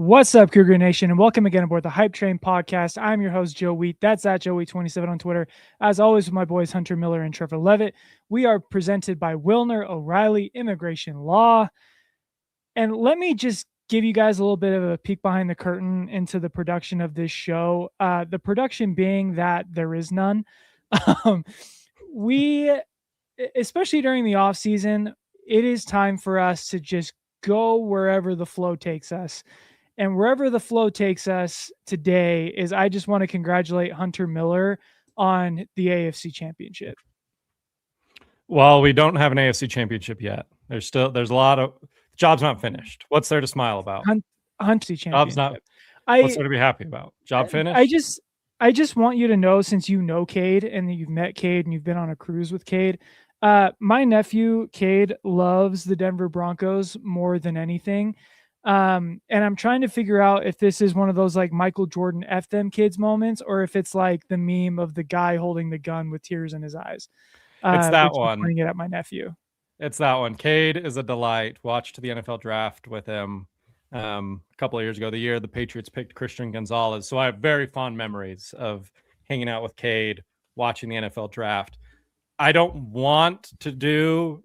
What's up, Cougar Nation, and welcome again aboard the Hype Train podcast. I'm your host, Joe Wheat. That's at Joe Wheat27 on Twitter. As always, with my boys Hunter Miller and Trevor Levitt. We are presented by Wilner O'Reilly Immigration Law. And let me just give you guys a little bit of a peek behind the curtain into the production of this show. The production being that there is none. We, especially during the off season, it is time for us to just go wherever the flow takes us. And wherever the flow takes us today is I just want to congratulate Hunter Miller on the AFC Championship. Well, we don't have an AFC Championship yet. There's a lot of job's not finished. What's there to smile about? Hunter Championship. Job's not. What's there to be happy about? Job finished. I just want you to know, since you know Cade and you've met Cade and you've been on a cruise with Cade, my nephew Cade loves the Denver Broncos more than anything. And I'm trying to figure out if this is one of those like Michael Jordan F them kids moments, or if it's like the meme of the guy holding the gun with tears in his eyes. It's that one. Pointing it at my nephew. It's that one. Cade is a delight. Watched the NFL draft with him a couple of years ago, the year the Patriots picked Christian Gonzalez. So I have very fond memories of hanging out with Cade, watching the NFL draft. I don't want to do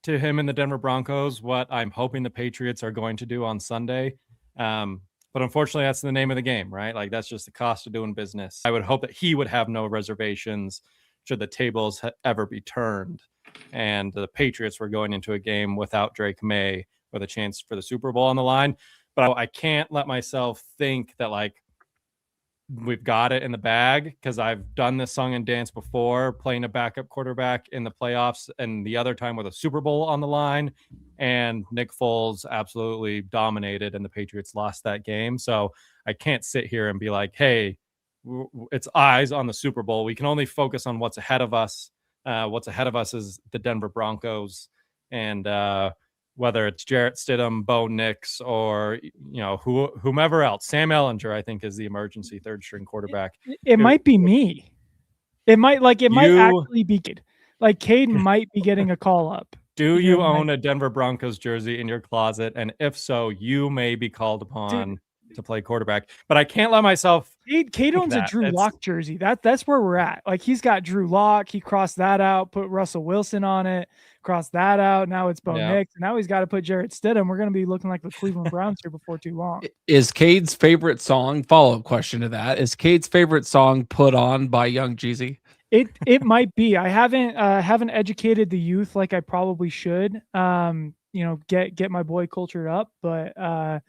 to him in the Denver Broncos what I'm hoping the Patriots are going to do on Sunday. But unfortunately, that's the name of the game, right? Like, that's just the cost of doing business. I would hope that he would have no reservations should the tables ever be turned and the Patriots were going into a game without Drake May with a chance for the Super Bowl on the line. But I can't let myself think that, like, we've got it in the bag, because I've done this song and dance before, playing a backup quarterback in the playoffs, and the other time with a Super Bowl on the line, and Nick Foles absolutely dominated and the Patriots lost that game. So I can't sit here and be like, hey, it's eyes on the Super Bowl. We can only focus on what's ahead of us. What's ahead of us is the Denver Broncos, and whether it's Jarrett Stidham, Bo Nix, or whomever else. Sam Ehlinger, I think, is the emergency third string quarterback. It might be me. It might actually be Cade. Like, Cade might be getting a call up. Do you own a Denver Broncos jersey in your closet? And if so, you may be called upon to play quarterback. But I can't let myself. Cade owns a Drew Lock jersey. That's where we're at. Like, he's got Drew Lock. He crossed that out, put Russell Wilson on it. Cross that out. Now it's Bo Nix. Now he's got to put Jarrett Stidham. We're going to be looking like the Cleveland Browns here before too long. Is Cade's favorite song, follow-up question to that, is Cade's favorite song Put On by Young Jeezy? It might be. I haven't educated the youth like I probably should. Get my boy cultured up, but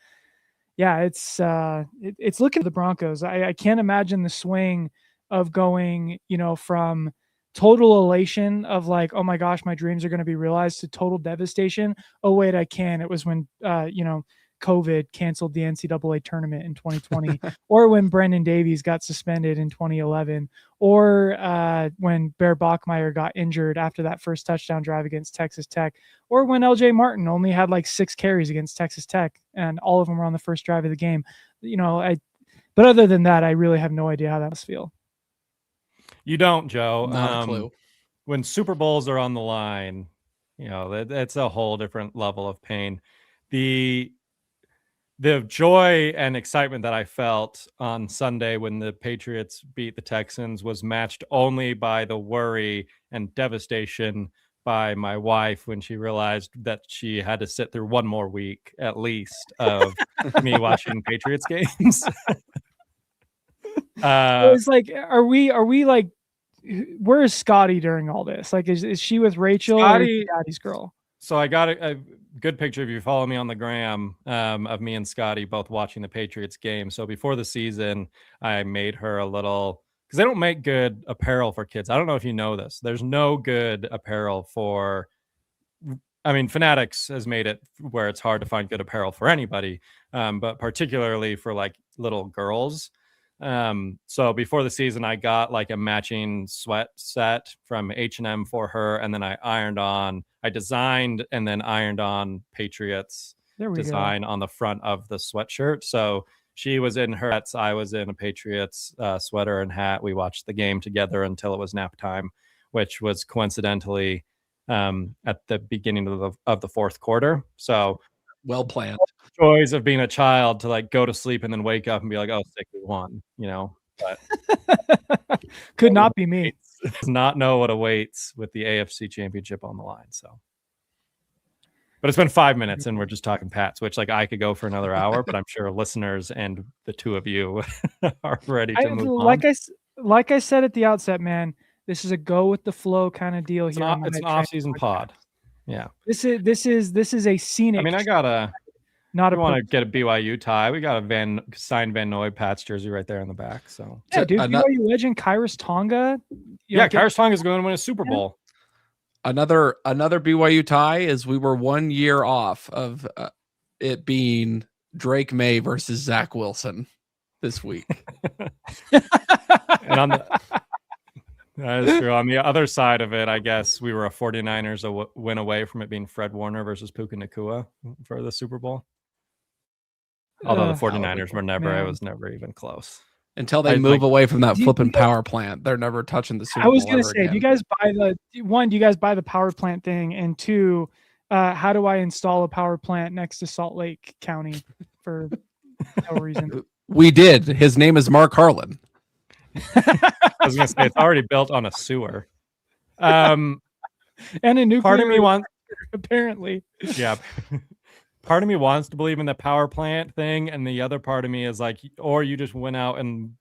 it's looking at the Broncos. I can't imagine the swing of going, from total elation of like, oh my gosh, my dreams are going to be realized, to total devastation. Oh wait, I can. It was when COVID canceled the NCAA tournament in 2020, or when Brendan Davies got suspended in 2011, or when Bear Bachmeier got injured after that first touchdown drive against Texas Tech, or when LJ Martin only had like 6 carries against Texas Tech and all of them were on the first drive of the game. But other than that, I really have no idea how that must feel. You don't, Joe. Not a clue. When Super Bowls are on the line, that's a whole different level of pain. The joy and excitement that I felt on Sunday when the Patriots beat the Texans was matched only by the worry and devastation by my wife when she realized that she had to sit through one more week at least of me watching Patriots games. It's like, are we like, where is Scotty during all this? Like, is she with Rachel, or is she Daddy's girl? So I got a good picture, if you follow me on the gram, of me and Scotty both watching the Patriots game. So before the season, I made her a little, because they don't make good apparel for kids. I don't know if you know this. There's no good apparel for, Fanatics has made it where it's hard to find good apparel for anybody, but particularly for like little girls. So before the season, I got like a matching sweat set from H&M for her, and then I designed and then ironed on Patriots design on the front of the sweatshirt. So she was in her Ets, I was in a Patriots sweater and hat. We watched the game together until it was nap time, which was coincidentally at the beginning of the fourth quarter. So Well planned. Joys of being a child to like go to sleep and then wake up and be like, oh, sick, we won, but Could not be me. does not know what awaits with the AFC Championship on the line. So, but it's been 5 minutes and we're just talking Pats, which like I could go for another hour, but I'm sure listeners and the two of you are ready to move on. Like I said at the outset, man, this is a go with the flow kind of deal It's here. it's an off-season pod. Yeah. This is a scenic. I mean, I gotta. Not we want to get a BYU tie. We got a signed Van Noy Pats jersey right there in the back. So yeah, dude, BYU legend Kyrus Tonga. Kyrus Tonga is going to win a Super Bowl. Another BYU tie is we were 1 year off of it being Drake May versus Zach Wilson this week. And that is true. On the other side of it, I guess we were a 49ers win away from it being Fred Warner versus Puka Nacua for the Super Bowl. Although the 49ers were never, it was never even close. Until they move away from that flipping power plant, they're never touching the Super Bowl. I was going to say, again. Do you guys buy the power plant thing? And two, how do I install a power plant next to Salt Lake County for no reason? We did. His name is Mark Harlan. I was going to say, it's already built on a sewer. And a nuclear. Part of me wants, apparently. Yeah. Part of me wants to believe in the power plant thing, and the other part of me is like, or you just went out and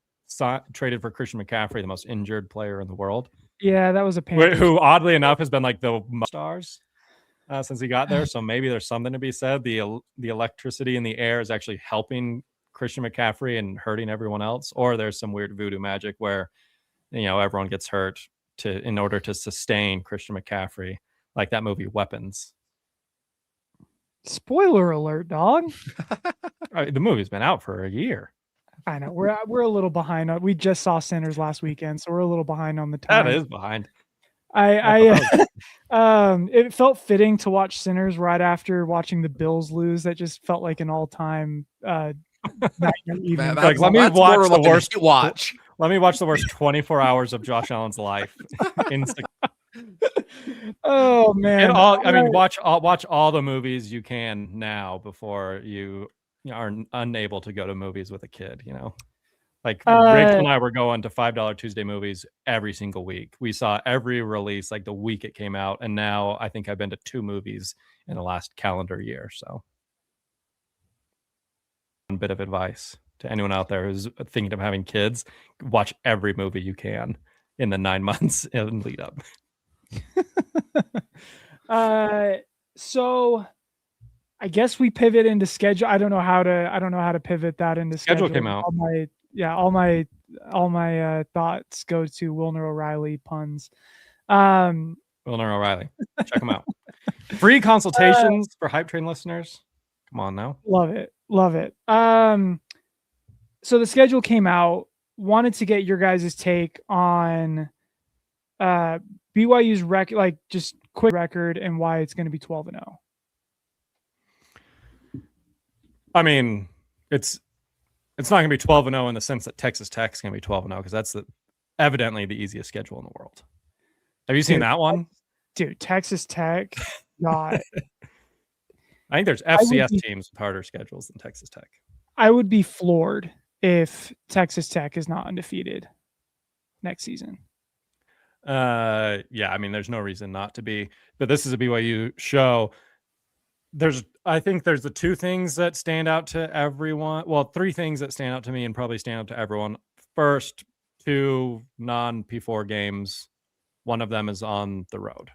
traded for Christian McCaffrey, the most injured player in the world. Yeah, that was a pain. Who oddly enough has been like the stars since he got there. So maybe there's something to be said. The electricity in the air is actually helping Christian McCaffrey and hurting everyone else, or there's some weird voodoo magic where everyone gets hurt in order to sustain Christian McCaffrey, like that movie Weapons. Spoiler alert, dog. The movie's been out for a year. I know we're a little behind. We just saw Sinners last weekend, so we're a little behind on the time. That is behind. It felt fitting to watch Sinners right after watching the Bills lose. That just felt like an all-time nightmare evening. Like, let me watch the worst. Let me watch the worst 24 hours of Josh Allen's life. Oh man! Watch all the movies you can now before you are unable to go to movies with a kid. Like Rachel and I were going to $5 Tuesday movies every single week. We saw every release like the week it came out, and now I think I've been to 2 movies in the last calendar year. So, one bit of advice to anyone out there who's thinking of having kids: watch every movie you can in the 9 months in lead up. So I guess we pivot into schedule. I don't know how to pivot that into schedule. Came out. All my thoughts go to Wilner O'Reilly puns. Wilner O'Reilly, check them out. Free consultations for Hype Train listeners. Come on now. Love it. So the schedule came out. Wanted to get your guys' take on BYU's record, like just quick record, and why it's going to be 12-0. I mean, it's not going to be 12-0 in the sense that Texas Tech is going to be 12-0 because that's evidently the easiest schedule in the world. Have you seen that one? Dude, Texas Tech. God. I think there's FCS teams with harder schedules than Texas Tech. I would be floored if Texas Tech is not undefeated next season. Yeah, I mean, there's no reason not to be, but this is a BYU show. I think there's the 2 things that stand out to everyone. Well, 3 things that stand out to me and probably stand out to everyone. First, 2 non-P4 games. One of them is on the road.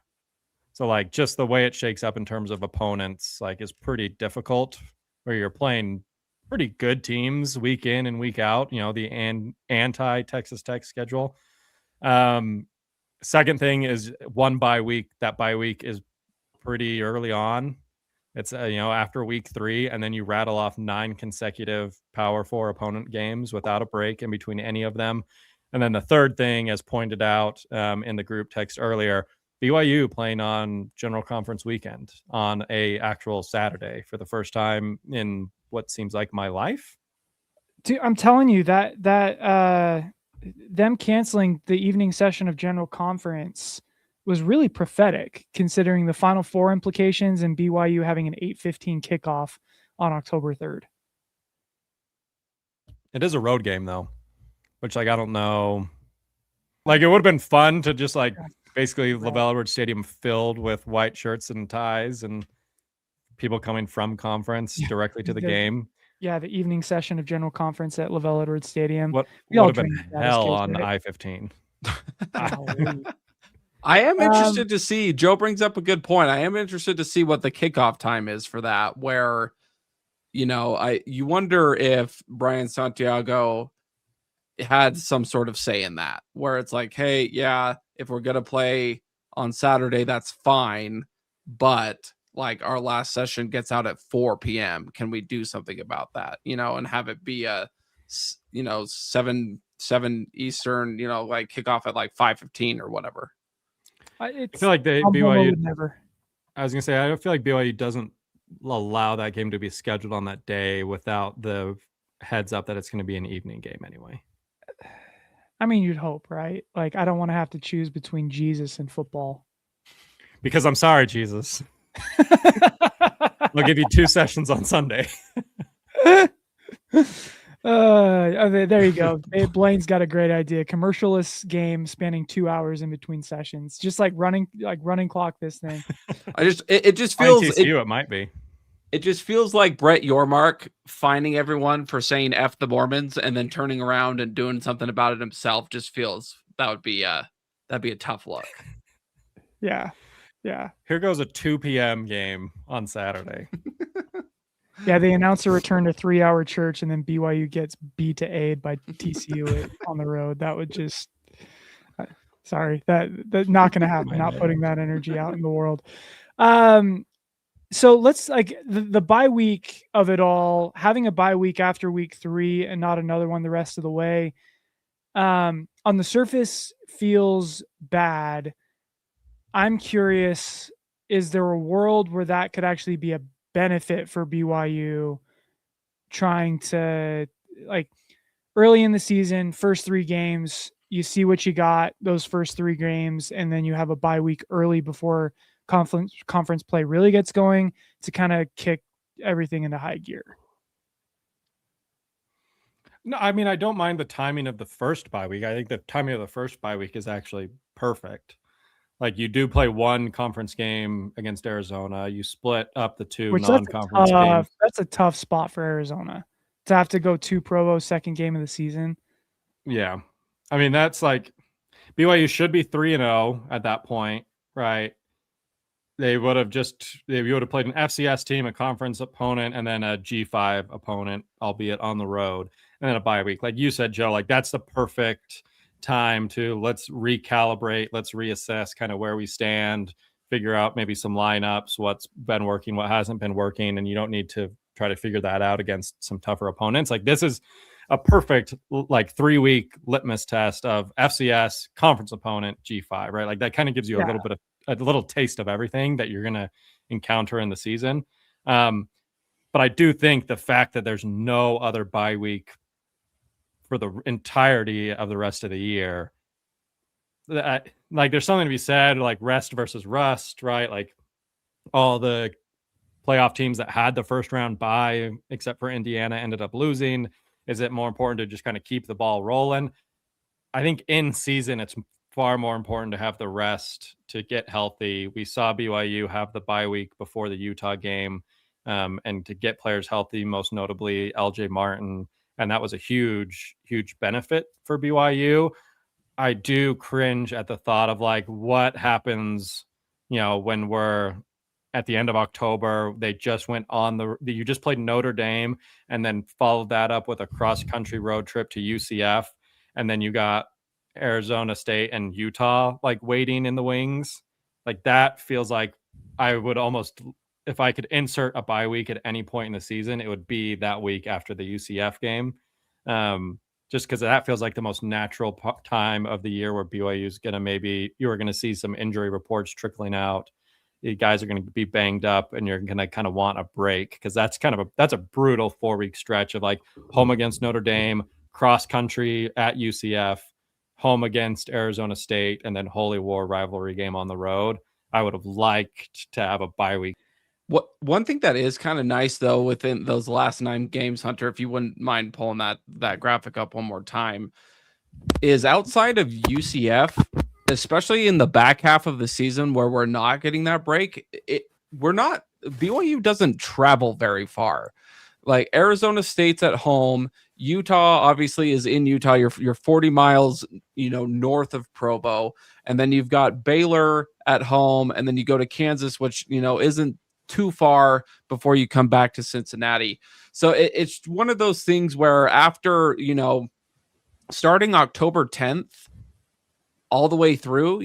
So like just the way it shakes up in terms of opponents, like is pretty difficult where you're playing pretty good teams week in and week out, the anti-Texas Tech schedule. Second thing is one bye week. That bye week is pretty early on. It's after week 3, and then you rattle off 9 consecutive Power 4 opponent games without a break in between any of them. And then the third thing, as pointed out in the group text earlier, BYU playing on General Conference weekend on a actual Saturday for the first time in what seems like my life. Dude, I'm telling you that them canceling the evening session of General Conference was really prophetic, considering the Final Four implications and BYU having an 8:15 kickoff on October 3rd. It is a road game though, which like I don't know. Like it would have been fun to just like basically LaVell Edwards Stadium filled with white shirts and ties and people coming from conference directly to the game. Yeah, the evening session of General Conference at LaVell Edwards Stadium. What We all would have been dreamed that as hell kids, on right? I-15. I am interested to see. Joe brings up a good point. I am interested to see what the kickoff time is for that. Where, you wonder if Brian Santiago had some sort of say in that, where it's like, hey, yeah, if we're gonna play on Saturday, that's fine, but like our last session gets out at 4 p.m. Can we do something about that? And have it be a 7 Eastern, like kickoff at like 5:15 or whatever. I feel like BYU would never. I was gonna say I feel like BYU doesn't allow that game to be scheduled on that day without the heads up that it's going to be an evening game anyway. I mean, you'd hope, right? Like, I don't want to have to choose between Jesus and football. Because I'm sorry, Jesus. I'll give you 2 sessions on Sunday. There you go. Blaine's got a great idea. Commercialless game spanning 2 hours in between sessions, just like running clock this thing. It just feels it might be. It just feels like Brett Yormark finding everyone for saying F the Mormons and then turning around and doing something about it himself. Just feels that'd be a tough look. Yeah. Here goes a 2 p.m. game on Saturday. Yeah, they announce a return to 3-hour church, and then BYU gets B to A by TCU on the road. That would just, sorry, that's not going to happen. Not putting that energy out in the world. So let's like the bye week of it all, having a bye week after week 3 and not another one the rest of the way. On the surface feels bad. I'm curious, is there a world where that could actually be a benefit for BYU trying to, like, early in the season, first 3 games, you see what you got those first 3 games, and then you have a bye week early before conference play really gets going to kind of kick everything into high gear? No, I mean, I don't mind the timing of the first bye week. I think the timing of the first bye week is actually perfect. Like, you do play 1 conference game against Arizona. You split up the 2 non-conference games. That's a tough spot for Arizona to have to go to Provo second game of the season. Yeah. I mean, that's like BYU should be 3-0 at that point, right? You would have played an FCS team, a conference opponent, and then a G5 opponent, albeit on the road, and then a bye week. Like you said, Joe, like that's the perfect time to let's recalibrate, let's reassess kind of where we stand, figure out maybe some lineups, what's been working, what hasn't been working, and you don't need to try to figure that out against some tougher opponents. Like this is a perfect like 3-week litmus test of FCS, conference opponent, G5, right? Like that kind of gives you a little taste of everything that you're going to encounter in the season. But I do think the fact that there's no other bye week for the entirety of the rest of the year, like there's something to be said, like rest versus rust, right? Like all the playoff teams that had the first round bye, except for Indiana, ended up losing. Is it more important to just kind of keep the ball rolling? I think in season, it's far more important to have the rest to get healthy. We saw BYU have the bye week before the Utah game, and to get players healthy, most notably LJ Martin. And that was a huge, huge benefit for BYU. I do cringe at the thought of like what happens, when we're at the end of October. They just went on you just played Notre Dame and then followed that up with a cross-country road trip to UCF. And then you got Arizona State and Utah like waiting in the wings. Like that feels like I would almost, if I could insert a bye week at any point in the season, it would be that week after the UCF game. Just because that feels like the most natural time of the year where BYU is going to you are going to see some injury reports trickling out. You guys are going to be banged up and you're going to kind of want a break, because that's a brutal 4-week stretch of like home against Notre Dame, cross country at UCF, home against Arizona State, and then Holy War rivalry game on the road. I would have liked to have a bye week. One thing that is kind of nice though within those last 9 games, Hunter, if you wouldn't mind pulling that graphic up one more time, is outside of UCF, especially in the back half of the season where we're not getting that break, BYU doesn't travel very far. Like Arizona State's at home, Utah obviously is in Utah. You're 40 miles, north of Provo, and then you've got Baylor at home, and then you go to Kansas, which isn't too far before you come back to Cincinnati. So it's one of those things where after starting October 10th all the way through,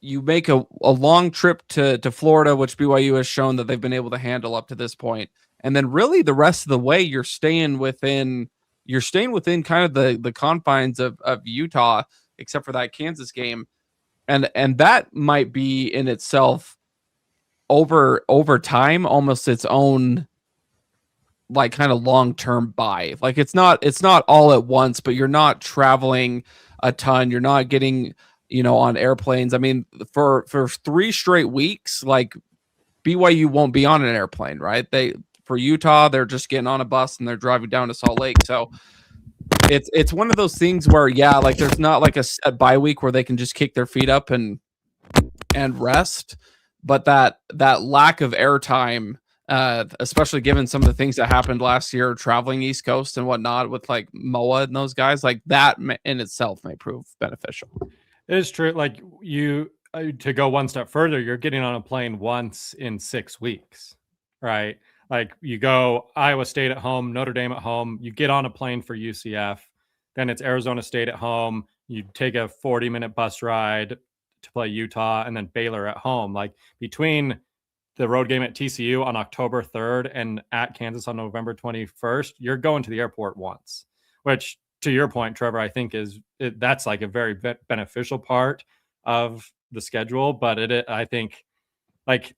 you make a long trip to Florida, which BYU has shown that they've been able to handle up to this point. And then really the rest of the way you're staying within kind of the confines of Utah, except for that Kansas game. And that might be in itself over time almost its own like kind of long-term buy. Like it's not all at once, but you're not traveling a ton. You're not getting, on airplanes. I mean, for 3 straight weeks, like BYU won't be on an airplane, right? For Utah, they're just getting on a bus and they're driving down to Salt Lake. So it's one of those things where, like there's not like a set bye week where they can just kick their feet up and rest. But that lack of airtime, especially given some of the things that happened last year, traveling East Coast and whatnot with like Moa and those guys, like that in itself may prove beneficial. It is true. Like to go one step further, you're getting on a plane once in 6 weeks, right? Like you go Iowa State at home, Notre Dame at home, you get on a plane for UCF, then it's Arizona State at home, you take a 40-minute bus ride to play Utah, and then Baylor at home. Like between the road game at TCU on October 3rd and at Kansas on November 21st, you're going to the airport once, which to your point, Trevor, I think that's like a very beneficial part of the schedule. But I think like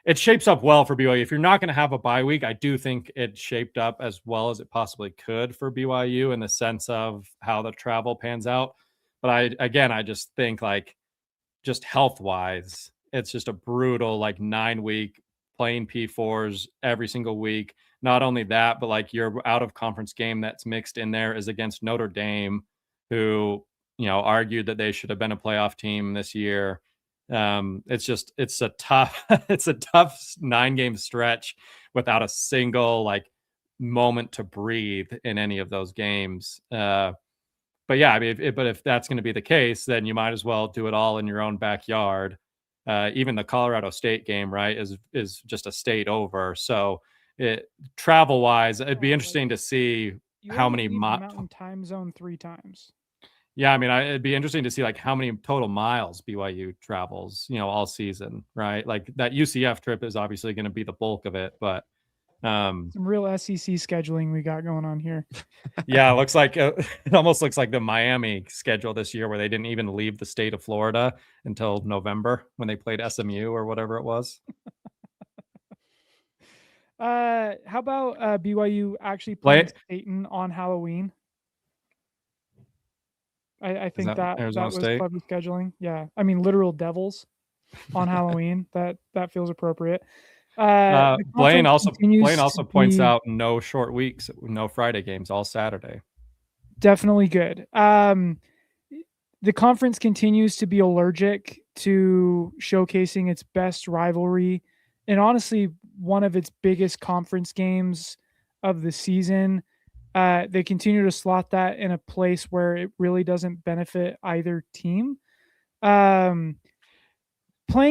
it shapes up well for BYU. If you're not going to have a bye week, I do think it shaped up as well as it possibly could for BYU in the sense of how the travel pans out. But I just think like just health wise, it's just a brutal like 9-week playing P4s every single week. Not only that, but like your out of conference game that's mixed in there is against Notre Dame, who, argued that they should have been a playoff team this year. It's a tough 9-game stretch without a single like moment to breathe in any of those games. But yeah, I mean, if that's going to be the case, then you might as well do it all in your own backyard. Even the Colorado State game, right, is just a state over. So travel wise, it'd be interesting to see how many mountain time zone 3 times. Yeah, I mean, it'd be interesting to see like how many total miles BYU travels, all season, right? Like that UCF trip is obviously going to be the bulk of it, but some real SEC scheduling we got going on here. Yeah, it looks like it almost looks like the Miami schedule this year, where they didn't even leave the state of Florida until November when they played SMU or whatever it was. How about BYU actually playing Satan on Halloween? I think that was clever scheduling. Yeah, I mean literal devils on Halloween. That feels appropriate. Blaine also points out no short weeks, no Friday games, all Saturday. Definitely good. The conference continues to be allergic to showcasing its best rivalry, and honestly, one of its biggest conference games of the season. They continue to slot that in a place where it really doesn't benefit either team. Playing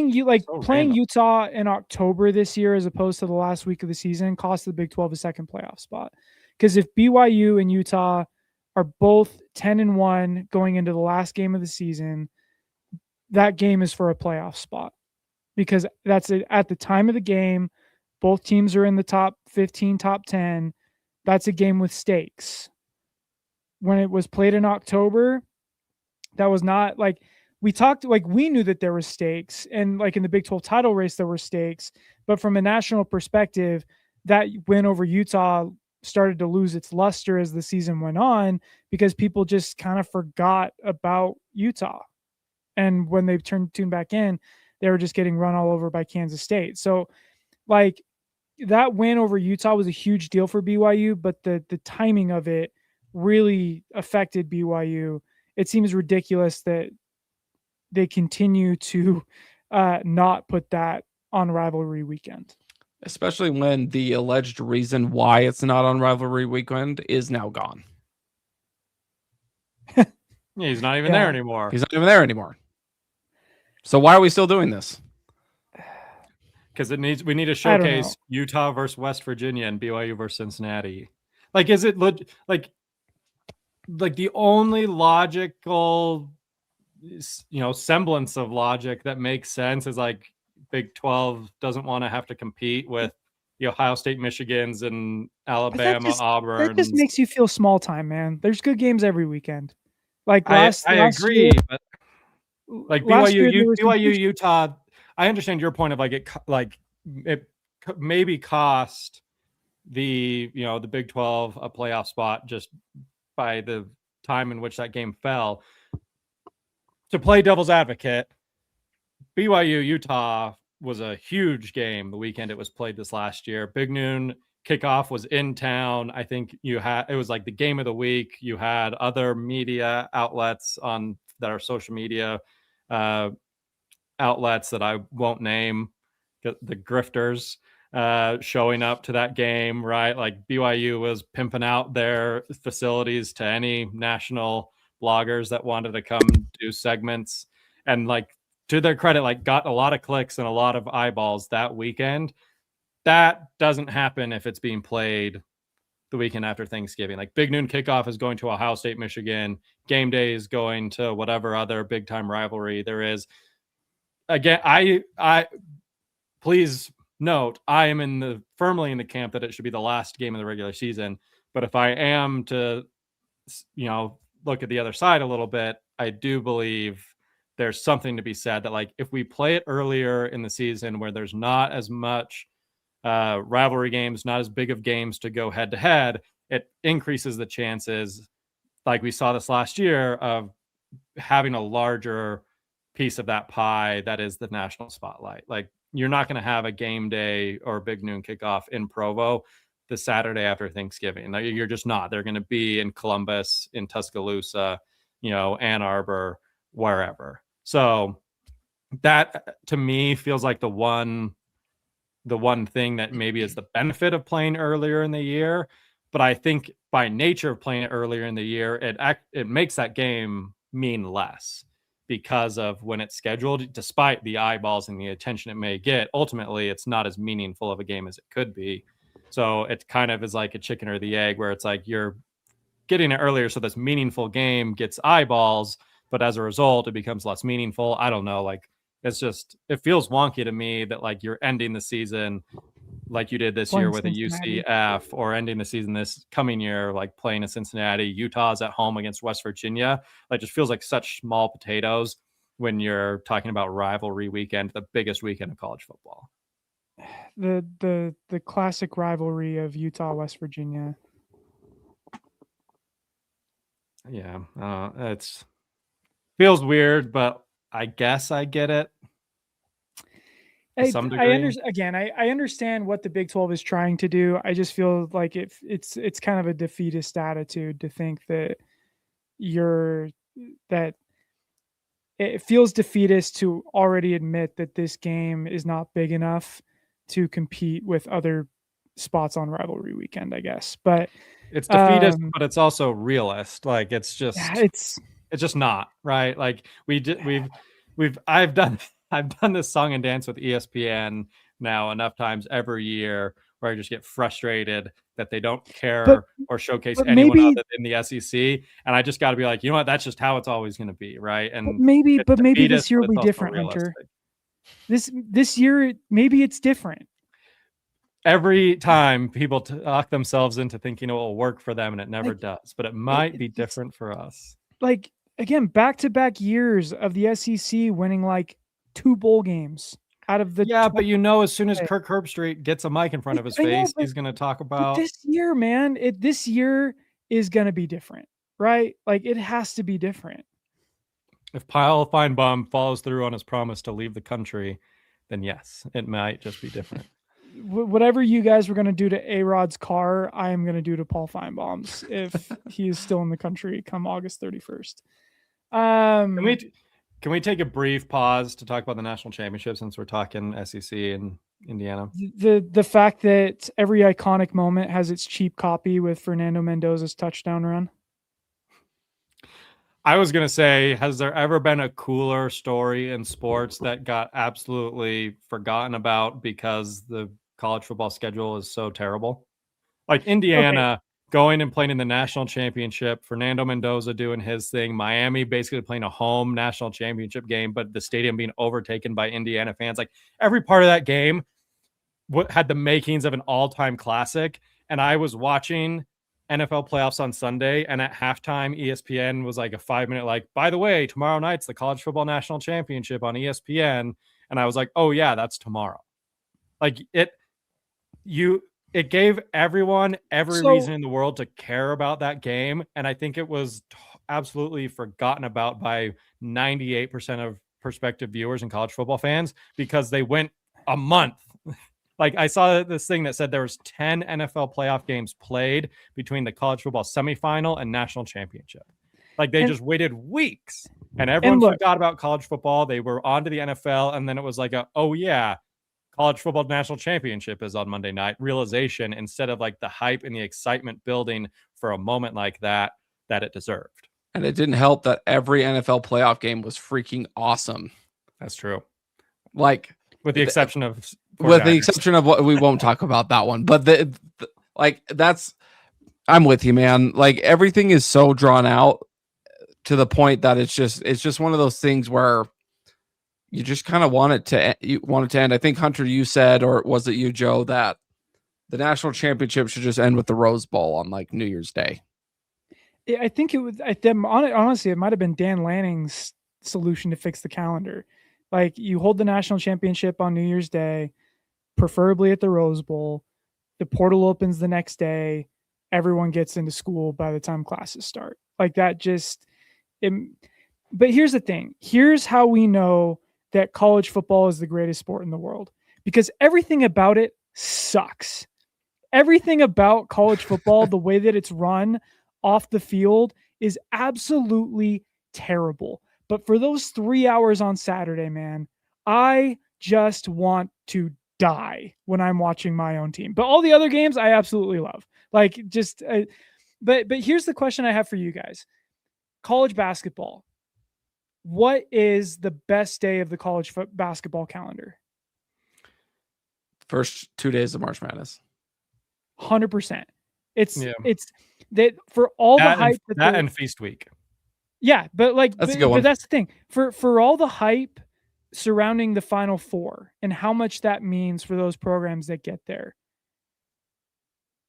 Utah in October this year, as opposed to the last week of the season, cost the Big 12 a second playoff spot. Because if BYU and Utah are both 10-1 going into the last game of the season, that game is for a playoff spot. Because that's it. At the time of the game, both teams are in the top 15, top 10. That's a game with stakes. When it was played in October, that was not like we knew that there were stakes, and like in the Big 12 title race, there were stakes. But from a national perspective, that win over Utah started to lose its luster as the season went on because people just kind of forgot about Utah. And when they tuned back in, they were just getting run all over by Kansas State. So like that win over Utah was a huge deal for BYU, but the timing of it really affected BYU. It seems ridiculous that they continue to not put that on rivalry weekend. Especially when the alleged reason why it's not on rivalry weekend is now gone. Yeah, he's not even there anymore. He's not even there anymore. So why are we still doing this? Because we need to showcase Utah versus West Virginia and BYU versus Cincinnati. Like, is it like the only logical, semblance of logic that makes sense is like Big 12 doesn't want to have to compete with the Ohio State, Michigans, and Alabama, Auburn. That just makes you feel small time, man. There's good games every weekend. Like I agree, year, but like BYU, Utah. I understand your point of it maybe cost the Big 12 a playoff spot just by the time in which that game fell. To play devil's advocate, BYU Utah was a huge game the weekend it was played this last year. Big noon kickoff was in town. I think it was like the game of the week. You had other media outlets that are social media outlets that I won't name, the grifters, showing up to that game, right? Like BYU was pimping out their facilities to any national bloggers that wanted to come do segments, and like, to their credit, like got a lot of clicks and a lot of eyeballs that weekend. That doesn't happen if it's being played the weekend after Thanksgiving. Like big noon kickoff is going to Ohio State, Michigan. Game day is going to whatever other big time rivalry there is. Again, I please note, I am firmly in the camp that it should be the last game of the regular season. But if I am to, look at the other side a little bit, I do believe there's something to be said that, like, if we play it earlier in the season where there's not as much rivalry games, not as big of games to go head to head, it increases the chances, like we saw this last year, of having a larger piece of that pie that is the national spotlight. Like, you're not going to have a game day or big noon kickoff in Provo the Saturday after Thanksgiving. Like, you're just not. They're going to be in Columbus, in Tuscaloosa, Ann Arbor, wherever. So that to me feels like the one thing that maybe is the benefit of playing earlier in the year. But I think by nature of playing it earlier in the year, it makes that game mean less because of when it's scheduled. Despite the eyeballs and the attention it may get, ultimately it's not as meaningful of a game as it could be. So it kind of is like a chicken or the egg, where it's like you're getting it earlier so this meaningful game gets eyeballs, but as a result, it becomes less meaningful. I don't know. Like, it feels wonky to me that like you're ending the season like you did this year with a UCF, or ending the season this coming year like playing a Cincinnati. Utah's at home against West Virginia. Like, just feels like such small potatoes when you're talking about rivalry weekend, the biggest weekend of college football. The classic rivalry of Utah, West Virginia. Yeah, it's feels weird, but I guess I get it to some degree. I understand what the Big 12 is trying to do. I just feel like it's kind of a defeatist attitude to think that it feels defeatist to already admit that this game is not big enough to compete with other spots on rivalry weekend, I guess. But it's defeatist, but it's also realist. Like, it's just it's just not right. Like, I've done this song and dance with ESPN now enough times every year where I just get frustrated that they don't care or showcase anyone other than the SEC. And I just got to be like, you know what? That's just how it's always going to be, right? And maybe this year will be different, Hunter. This year, maybe it's different. Every time people talk themselves into thinking it will work for them, and it never does. But it might be different for us. Like, again, back-to-back years of the SEC winning like 2 bowl games. out of the Yeah, but as soon as Okay. Kirk Herbstreit gets a mic in front of his I know, face, but- he's going to talk But about this year, man, this year is gonna be different, right? Like it has to be different. if Kyle Feinbaum follows through on his promise to leave the country, then yes, it might just be different. Whatever you guys were gonna do to A-Rod's car, I am gonna do to Paul Feinbaum's if he is still in the country come August 31st. Can we take a brief pause to talk about the national championship since we're talking SEC and Indiana? The fact that every iconic moment has its cheap copy with Fernando Mendoza's touchdown run. I was going to say, has there ever been a cooler story in sports that got absolutely forgotten about because the college football schedule is so terrible? Like Indiana going and playing in the national championship, Fernando Mendoza doing his thing, Miami basically playing a home national championship game, but the stadium being overtaken by Indiana fans. Like every part of that game had the makings of an all-time classic. And I was watching NFL playoffs on Sunday, and at halftime, ESPN was like a 5-minute, like, by the way, tomorrow night's the college football national championship on ESPN. And I was like, oh yeah, that's tomorrow. Like it gave everyone every reason in the world to care about that game. And I think it was absolutely forgotten about by 98% of prospective viewers and college football fans because they went a month. Like I saw this thing that said there was 10 NFL playoff games played between the college football semifinal and national championship. Like they just waited weeks and everyone forgot about college football. They were on to the NFL. And then it was like, oh yeah, college football national championship is on Monday night realization instead of like the hype and the excitement building for a moment like that it deserved. And it didn't help that every NFL playoff game was freaking awesome. That's true. Like with the exception of what we won't talk about that one, but I'm with you, man. Like everything is so drawn out to the point that it's just one of those things where you just kind of want it to end. I think Hunter, you said, or was it you, Joe, that the national championship should just end with the Rose Bowl on like New Year's Day. I think it was honestly, it might have been Dan Lanning's solution to fix the calendar. Like you hold the national championship on New Year's Day, preferably at the Rose Bowl. The portal opens the next day. Everyone gets into school by the time classes start. Like that but here's the thing. Here's how we know that college football is the greatest sport in the world, because everything about it sucks. Everything about college football, the way that it's run off the field is absolutely terrible. But for those 3 hours on Saturday, man, I just want to die when I'm watching my own team. But all the other games I absolutely love. Like just, but here's the question I have for you guys. College basketball. What is the best day of the college basketball calendar? First 2 days of March Madness. 100%. It's that for all the hype and feast week. Yeah, but like that's a good one. But that's the thing. For all the hype surrounding the Final Four and how much that means for those programs that get there,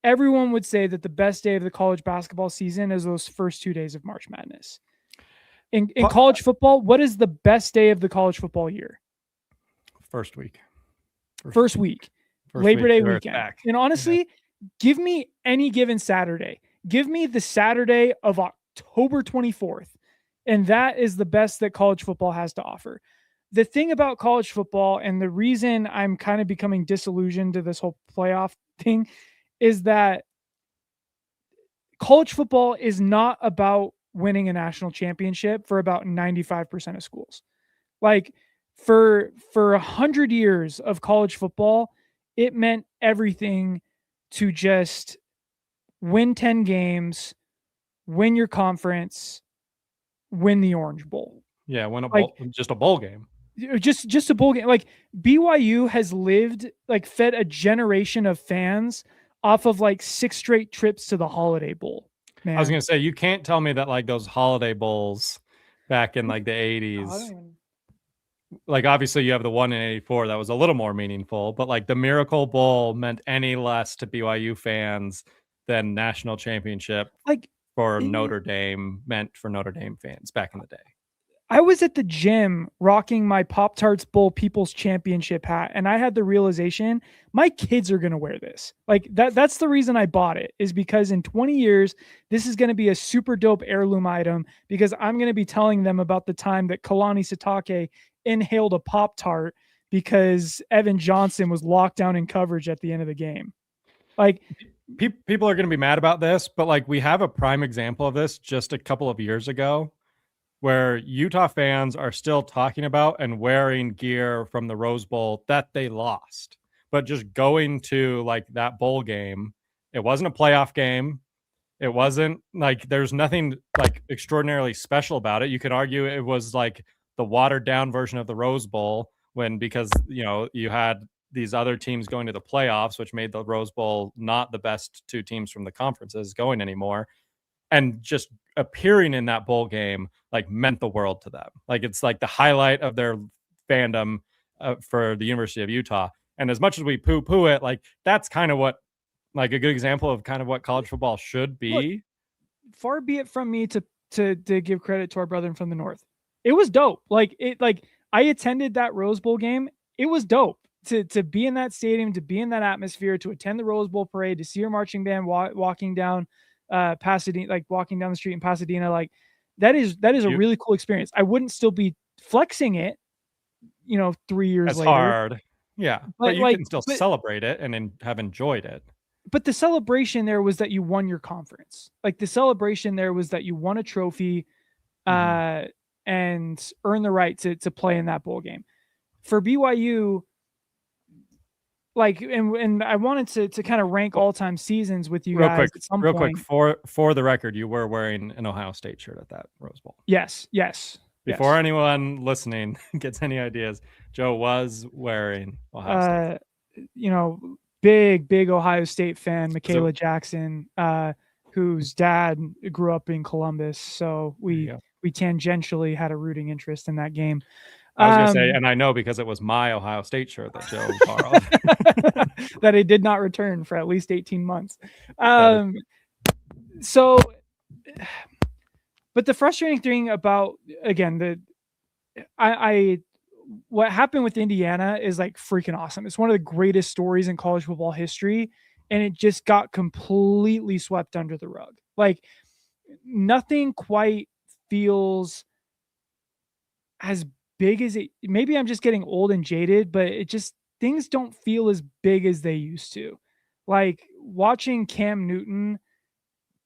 everyone would say that the best day of the college basketball season is those first 2 days of March Madness. In college football, what is the best day of the college football year? First week. First week. Labor Day weekend. And honestly, give me any given Saturday. Give me the Saturday of October 24th. And that is the best that college football has to offer. The thing about college football, and the reason I'm kind of becoming disillusioned to this whole playoff thing, is that college football is not about winning a national championship for about 95% of schools. Like for 100 years of college football, it meant everything to just win 10 games, win your conference, win the Orange Bowl. Yeah, win a bowl, just a bowl game. Just a bowl game. Like BYU has fed a generation of fans off of like 6 straight trips to the Holiday Bowl. Man. I was gonna say, you can't tell me that like those holiday bowls back in like the 80s. Like obviously you have the one in 84 that was a little more meaningful, but like the Miracle Bowl meant any less to BYU fans than national championship for Notre Dame meant for Notre Dame fans back in the day. I was at the gym rocking my Pop-Tarts Bowl People's Championship hat, and I had the realization my kids are going to wear this. Like that's the reason I bought it, is because in 20 years, this is going to be a super dope heirloom item, because I'm going to be telling them about the time that Kalani Sitake inhaled a Pop-Tart because Evan Johnson was locked down in coverage at the end of the game. Like, people are going to be mad about this, but like we have a prime example of this just a couple of years ago, where Utah fans are still talking about and wearing gear from the Rose Bowl that they lost. But just going to like that bowl game, it wasn't a playoff game. It wasn't like, there's nothing like extraordinarily special about it. You could argue it was like the watered down version of the Rose Bowl, because you had these other teams going to the playoffs, which made the Rose Bowl not the best two teams from the conferences going anymore. And just appearing in that bowl game like meant the world to them. Like it's like the highlight of their fandom for the University of Utah. And as much as we poo it, like that's kind of what, like a good example of kind of what college football should be. Look, far be it from me to give credit to our brethren from the north. It was dope. Like I attended that Rose Bowl game. It was dope to be in that stadium, to be in that atmosphere, to attend the Rose Bowl parade, to see your marching band walking down Pasadena, like walking down the street in Pasadena. Like that is a really cool experience. I wouldn't still be flexing it, 3 years later. Hard. Yeah. But you can still celebrate it and have enjoyed it. But the celebration there was that you won your conference. Like the celebration there was that you won a trophy and earn the right to play in that bowl game. For BYU, like, and I wanted to kind of rank all-time seasons with you guys at some point. Quick, for the record, you were wearing an Ohio State shirt at that Rose Bowl. Yes. Before anyone listening gets any ideas, Joe was wearing Ohio State. Big Ohio State fan, Michaela Jackson, whose dad grew up in Columbus. So we tangentially had a rooting interest in that game. I was going to say, and I know because it was my Ohio State shirt that Joe borrowed. That I did not return for at least 18 months. So, but the frustrating thing about, again, what happened with Indiana is like freaking awesome. It's one of the greatest stories in college football history, and it just got completely swept under the rug. Like nothing quite feels as big as it. Maybe I'm just getting old and jaded, but things don't feel as big as they used to. Like watching Cam Newton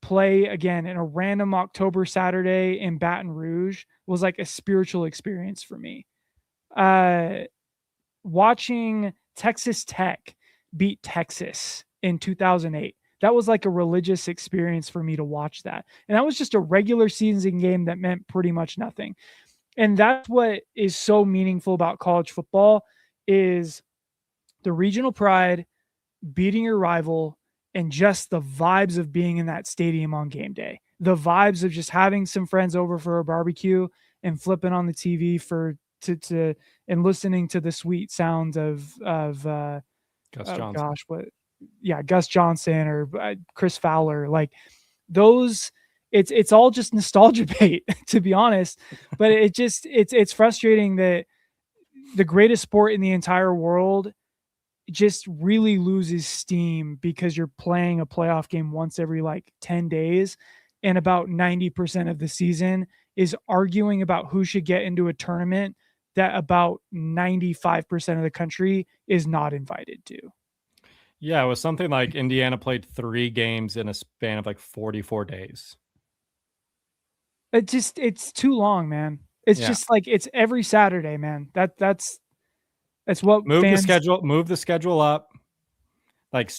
play again in a random October Saturday in Baton Rouge was like a spiritual experience for me. Watching Texas Tech beat Texas in 2008, that was like a religious experience for me to watch that. And that was just a regular season game that meant pretty much nothing. And that's what is so meaningful about college football, is the regional pride, beating your rival, and just the vibes of being in that stadium on game day. The vibes of just having some friends over for a barbecue and flipping on the TV and listening to the sweet sounds of Gus Johnson. Gus Johnson or Chris Fowler. Like those, it's all just nostalgia bait, to be honest. But it's frustrating that the greatest sport in the entire world just really loses steam because you're playing a playoff game once every like 10 days. And about 90% of the season is arguing about who should get into a tournament that about 95% of the country is not invited to. Yeah, it was something like Indiana played 3 games in a span of like 44 days. It's too long, man. It's just like, it's every Saturday, man. That's what move the schedule up. Like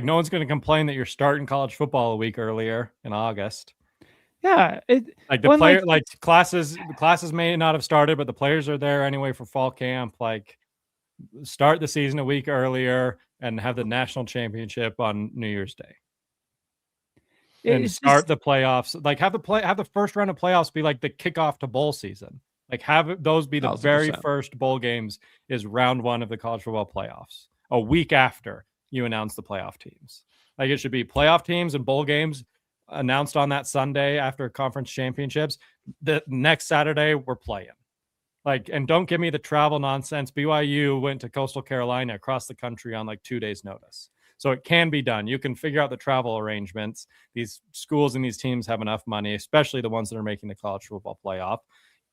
no one's going to complain that you're starting college football a week earlier in August. Yeah, classes may not have started, but the players are there anyway for fall camp. Like, start the season a week earlier and have the national championship on New Year's Day. And start the playoffs. Like have the first round of playoffs be like the kickoff to bowl season. Like have those be the 100%. Very first bowl games is round 1 of the college football playoffs. A week after you announce the playoff teams. Like it should be playoff teams and bowl games announced on that Sunday after conference championships, the next Saturday we're playing. Like, and don't give me the travel nonsense. BYU went to Coastal Carolina across the country on like 2 days' notice. So it can be done. You can figure out the travel arrangements. These schools and these teams have enough money, especially the ones that are making the college football playoff.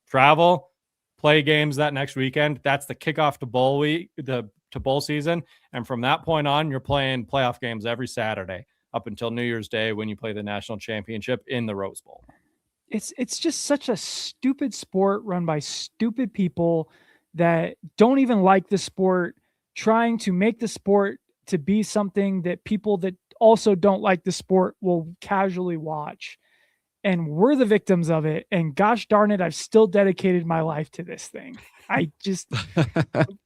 Travel, play games that next weekend. That's the kickoff to bowl week, to bowl season. And from that point on, you're playing playoff games every Saturday up until New Year's Day when you play the national championship in the Rose Bowl. It's just such a stupid sport run by stupid people that don't even like the sport, trying to make the sport to be something that people that also don't like the sport will casually watch. And we're the victims of it. And gosh darn it, I've still dedicated my life to this thing. I just,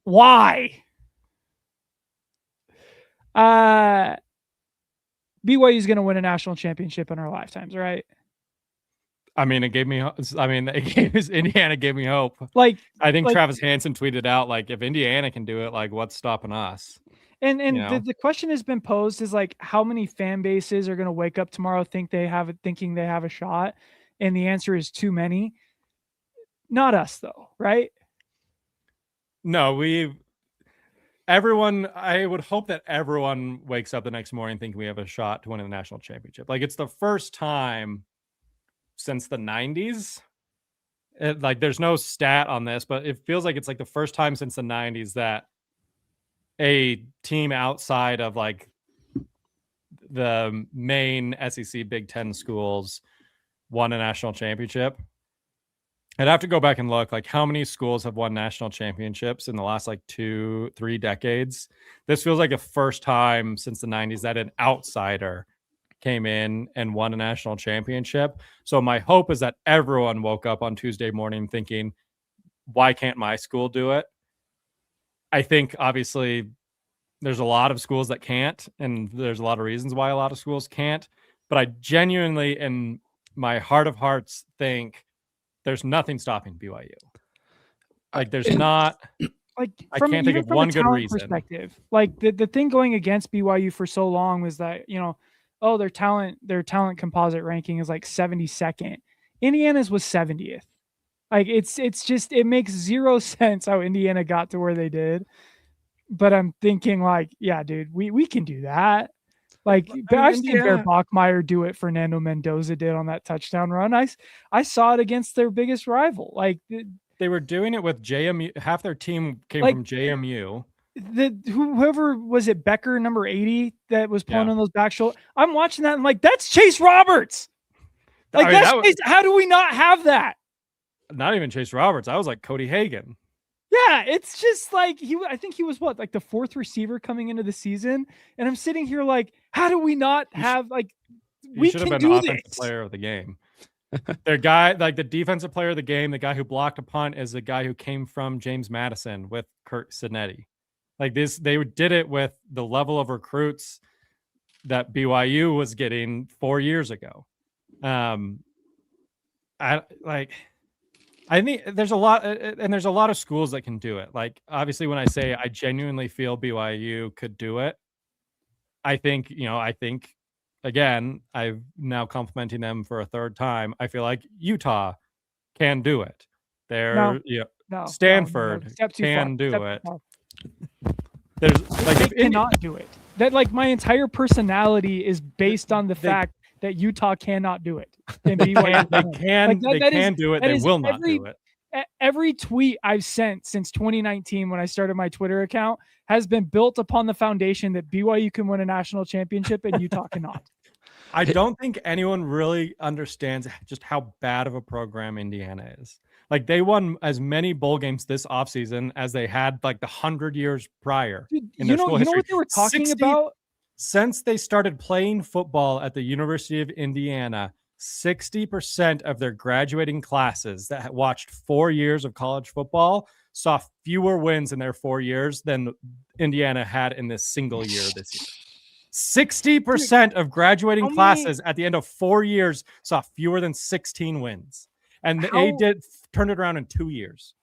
why? BYU is going to win a national championship in our lifetimes, right? I mean, Indiana gave me hope. Like, I think Travis Hansen tweeted out, like, if Indiana can do it, like, what's stopping us? And the question has been posed is like, how many fan bases are going to wake up tomorrow thinking they have a shot? And the answer is too many. Not us though, right? No, I would hope that everyone wakes up the next morning thinking we have a shot to win the national championship. Like, it's the first time since the 90s. Like, there's no stat on this, but it feels like it's like the first time since the 90s that a team outside of like the main SEC Big Ten schools won a national championship. I'd have to go back and look, like, how many schools have won national championships in the last like 2-3 decades. This feels like a first time since the 90s that an outsider came in and won a national championship. So my hope is that everyone woke up on Tuesday morning thinking, why can't my school do it? I think obviously there's a lot of schools that can't, and there's a lot of reasons why a lot of schools can't. But I genuinely, in my heart of hearts, think there's nothing stopping BYU. Like, there's not. Like, I can't think of one good reason. Perspective, like the thing going against BYU for so long was that, their talent composite ranking is like 72nd. Indiana's was 70th. Like, it's just, it makes zero sense how Indiana got to where they did. But I'm thinking, like, yeah, dude, we can do that. Like, I've seen Bear Bachmeier do it. Fernando Mendoza did on that touchdown run. I saw it against their biggest rival. Like, they were doing it with JMU. Half their team came from JMU. Whoever was it, Becker, number 80, that was pulling on those back shoulders. I'm watching that and like, that's Chase Roberts. Like, how do we not have that? Not even Chase Roberts. I was like Cody Hagan. Yeah, it's just like I think he was like the fourth receiver coming into the season, and I'm sitting here like, how do we not have we should have been offensive player of the game. Their guy, like the defensive player of the game, the guy who blocked a punt is the guy who came from James Madison with Kirk Sidnetti. Like this, they did it with the level of recruits that BYU was getting 4 years ago. I think there's a lot, and there's a lot of schools that can do it. Like, obviously, when I say I genuinely feel BYU could do it, I think, again, I'm now complimenting them for a third time. I feel like Utah can do it. Stanford can do it. There's like, they cannot do it. That, like, my entire personality is based on the fact that Utah cannot do it. And they can do it. They will not do it. Every tweet I've sent since 2019, when I started my Twitter account, has been built upon the foundation that BYU can win a national championship and Utah cannot. I don't think anyone really understands just how bad of a program Indiana is. Like, they won as many bowl games this offseason as they had like the 100 years prior. Dude, in their school history. You know what they were talking about? Since they started playing football at the University of Indiana, 60% of their graduating classes that watched 4 years of college football saw fewer wins in their 4 years than Indiana had in this single year this year. 60% of graduating classes at the end of 4 years saw fewer than 16 wins. And they turned it around in 2 years.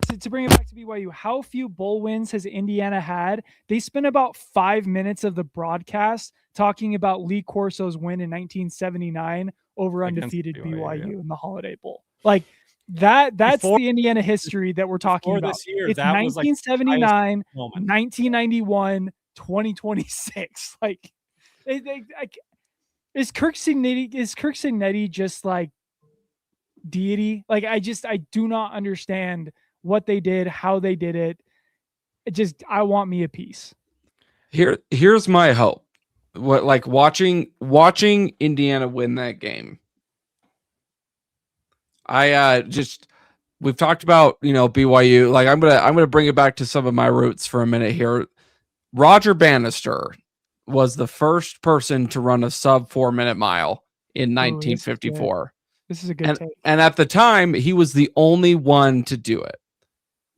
to bring it back to BYU, how few bowl wins has Indiana had? They spent about 5 minutes of the broadcast talking about Lee Corso's win in 1979 over undefeated BYU in the Holiday Bowl. Like that's the Indiana history that we're talking about. This year, it's that 1979, 1991, 2026. Like, is Kirk Cignetti just like deity? Like, I do not understand what they did, how they did it. I want me a piece. Here's my hope. What, like, watching Indiana win that game. We've talked about, BYU. Like, I'm gonna bring it back to some of my roots for a minute here. Roger Bannister was the first person to run a sub 4 minute mile in 1954. This is a good take. And at the time, he was the only one to do it.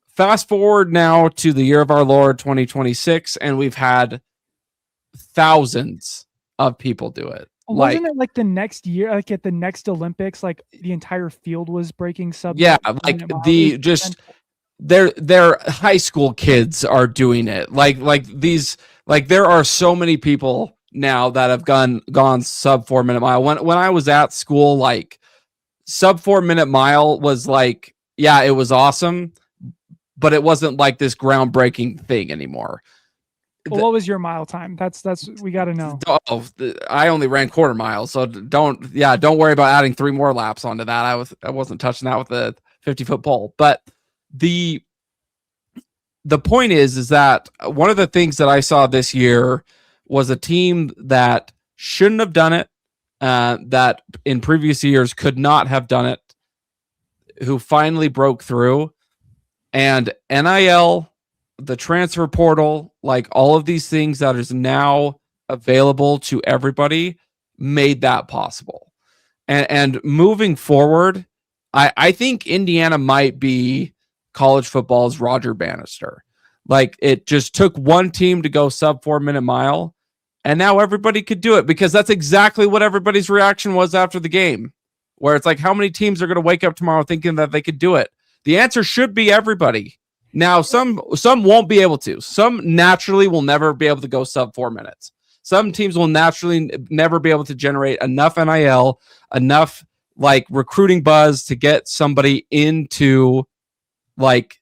Fast forward now to the year of our Lord 2026, and we've had thousands of people do it. Wasn't it like the next year, like at the next Olympics, like the entire field was breaking sub? Yeah, like their high school kids are doing it. Like there are so many people now that have gone sub 4 minute mile. When I was at school, like sub 4 minute mile was like, yeah, it was awesome, but it wasn't like this groundbreaking thing anymore. Well, what was your mile time? That's we got to know. Oh, I only ran quarter mile, so don't worry about adding 3 more laps onto that. I wasn't touching that with a 50-foot pole. But the point is that one of the things that I saw this year was a team that shouldn't have done it, that in previous years could not have done it, who finally broke through. And NIL, the transfer portal, like all of these things that is now available to everybody, made that possible. And moving forward, I think Indiana might be college football's Roger Bannister. Like, it just took one team to go sub 4 minute mile, and now everybody could do it, because that's exactly what everybody's reaction was after the game, where it's like, how many teams are going to wake up tomorrow thinking that they could do it? The answer should be everybody. Now, some won't be able to. Some naturally will never be able to go sub 4 minutes. Some teams will naturally never be able to generate enough NIL, enough like recruiting buzz to get somebody into like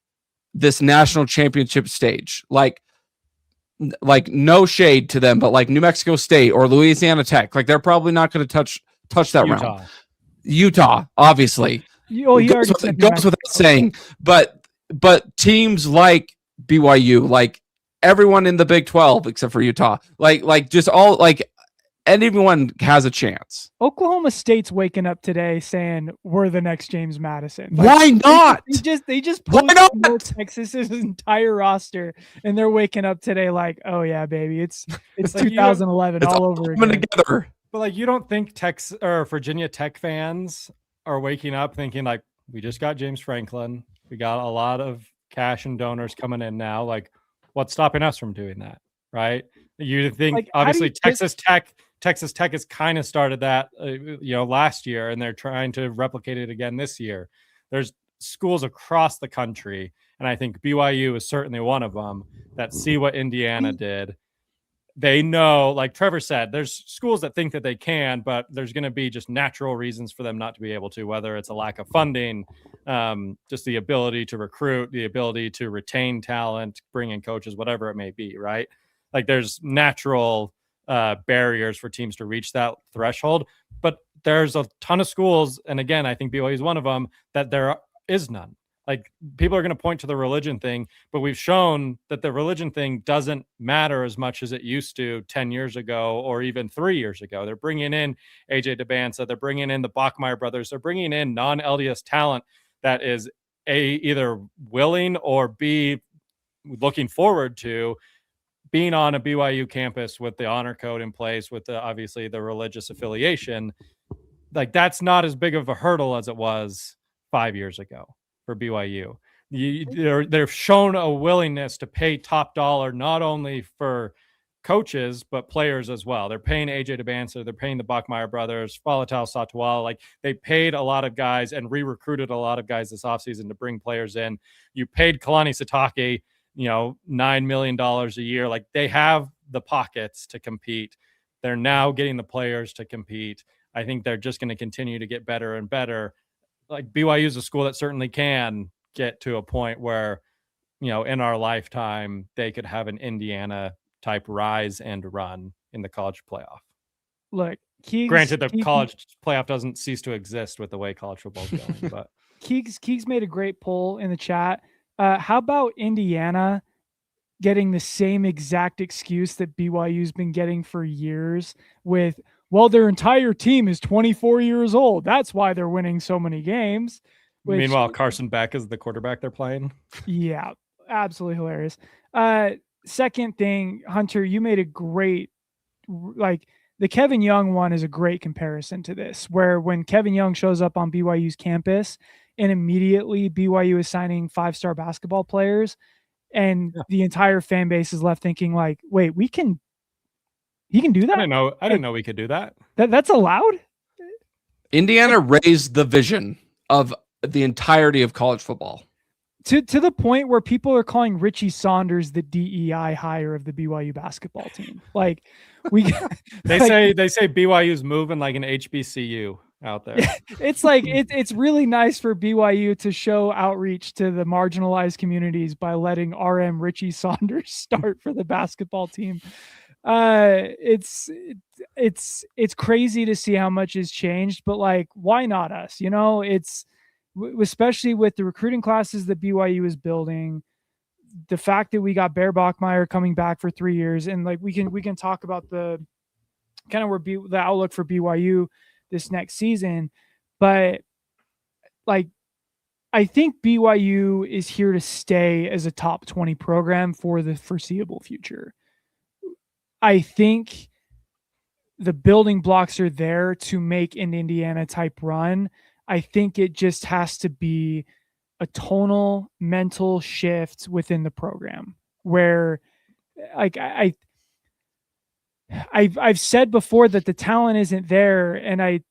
this national championship stage. Like no shade to them, but like New Mexico State or Louisiana Tech, like they're probably not going to touch that round. Utah, obviously. Goes without saying, but teams like BYU, like everyone in the Big 12 except for Utah, like just all, like anyone has a chance. Oklahoma State's waking up today saying we're the next James Madison. Like, why not? They just posted Texas's entire roster, and they're waking up today like, oh yeah, baby, it's 2011 all over again. Together. But like, you don't think Texas or Virginia Tech fans are waking up thinking like, we just got James Franklin, we got a lot of cash and donors coming in now. Like, what's stopping us from doing that, right? You think like, obviously Texas Tech has kind of started that, last year, and they're trying to replicate it again this year. There's schools across the country, and I think BYU is certainly one of them, that see what Indiana did. They know, like Trevor said, there's schools that think that they can, but there's going to be just natural reasons for them not to be able to, whether it's a lack of funding, just the ability to recruit, the ability to retain talent, bring in coaches, whatever it may be, right? Like there's natural barriers for teams to reach that threshold, but there's a ton of schools, and again, I think BYU is one of them, that there is none. Like, people are going to point to the religion thing, but we've shown that the religion thing doesn't matter as much as it used to 10 years ago or even 3 years ago. They're bringing in AJ DeBanza. They're bringing in the Bachmeyer brothers. They're bringing in non-LDS talent that is either willing or B, looking forward to being on a BYU campus with the honor code in place, with obviously the religious affiliation. Like, that's not as big of a hurdle as it was 5 years ago. For BYU, they've shown a willingness to pay top dollar, not only for coaches, but players as well. They're paying AJ DeBancer, they're paying the Bachmeyer brothers, Faletau Satuala. Like, they paid a lot of guys and re-recruited a lot of guys this offseason to bring players in. You paid Kalani Sitake, $9 million a year. Like, they have the pockets to compete. They're now getting the players to compete. I think they're just going to continue to get better and better. Like, BYU is a school that certainly can get to a point where, in our lifetime, they could have an Indiana type rise and run in the college playoff. Look, granted, the college playoff doesn't cease to exist with the way college football is going, but Keegs made a great poll in the chat. How about Indiana getting the same exact excuse that BYU's been getting for years with, well, their entire team is 24 years old. That's why they're winning so many games. Meanwhile, Carson Beck is the quarterback they're playing. Yeah, absolutely hilarious. Second thing, Hunter, you made a great, the Kevin Young one is a great comparison to this, where when Kevin Young shows up on BYU's campus and immediately BYU is signing 5-star basketball players, and the entire fan base is left thinking like, wait, he can do that? I didn't know we could do that. That's allowed? Indiana raised the vision of the entirety of college football. To the point where people are calling Richie Saunders the DEI hire of the BYU basketball team. Like, they say BYU's moving like an HBCU out there. It's like it's really nice for BYU to show outreach to the marginalized communities by letting RM Richie Saunders start for the basketball team. It's crazy to see how much has changed, but like, why not us? It's especially with the recruiting classes that BYU is building, the fact that we got Bear Bachmeyer coming back for 3 years, and like we can talk about the kind of where the outlook for BYU this next season, but like, I think BYU is here to stay as a top 20 program for the foreseeable future. I think the building blocks are there to make an Indiana type run. I think it just has to be a tonal mental shift within the program where, like, I've said before that the talent isn't there, and I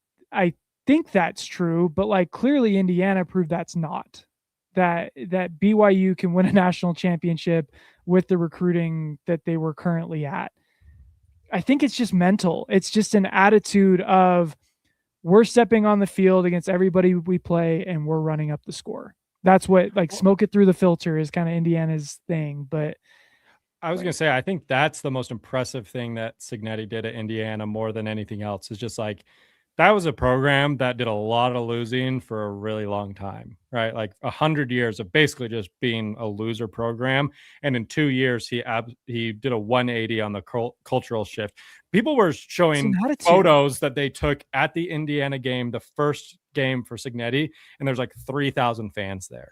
think that's true, but like, clearly Indiana proved that's not. That BYU can win a national championship with the recruiting that they were currently at. I think it's just mental. It's just an attitude of, we're stepping on the field against everybody we play and we're running up the score. That's what, like, smoke it through the filter is kind of Indiana's thing. But I was going to say, I think that's the most impressive thing that Cignetti did at Indiana more than anything else, is just like, that was a program that did a lot of losing for a really long time, right? Like 100 years of basically just being a loser program. And in 2 years, he did a 180 on the cultural shift. People were showing photos that they took at the Indiana game, the first game for Cignetti, and there's like 3,000 fans there.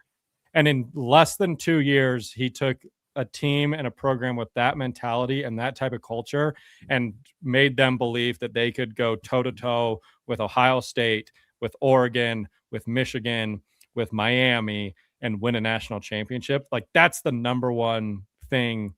And in less than 2 years, he took a team and a program with that mentality and that type of culture and made them believe that they could go toe-to-toe with Ohio State, with Oregon, with Michigan, with Miami, and win a national championship. Like, that's the number one thing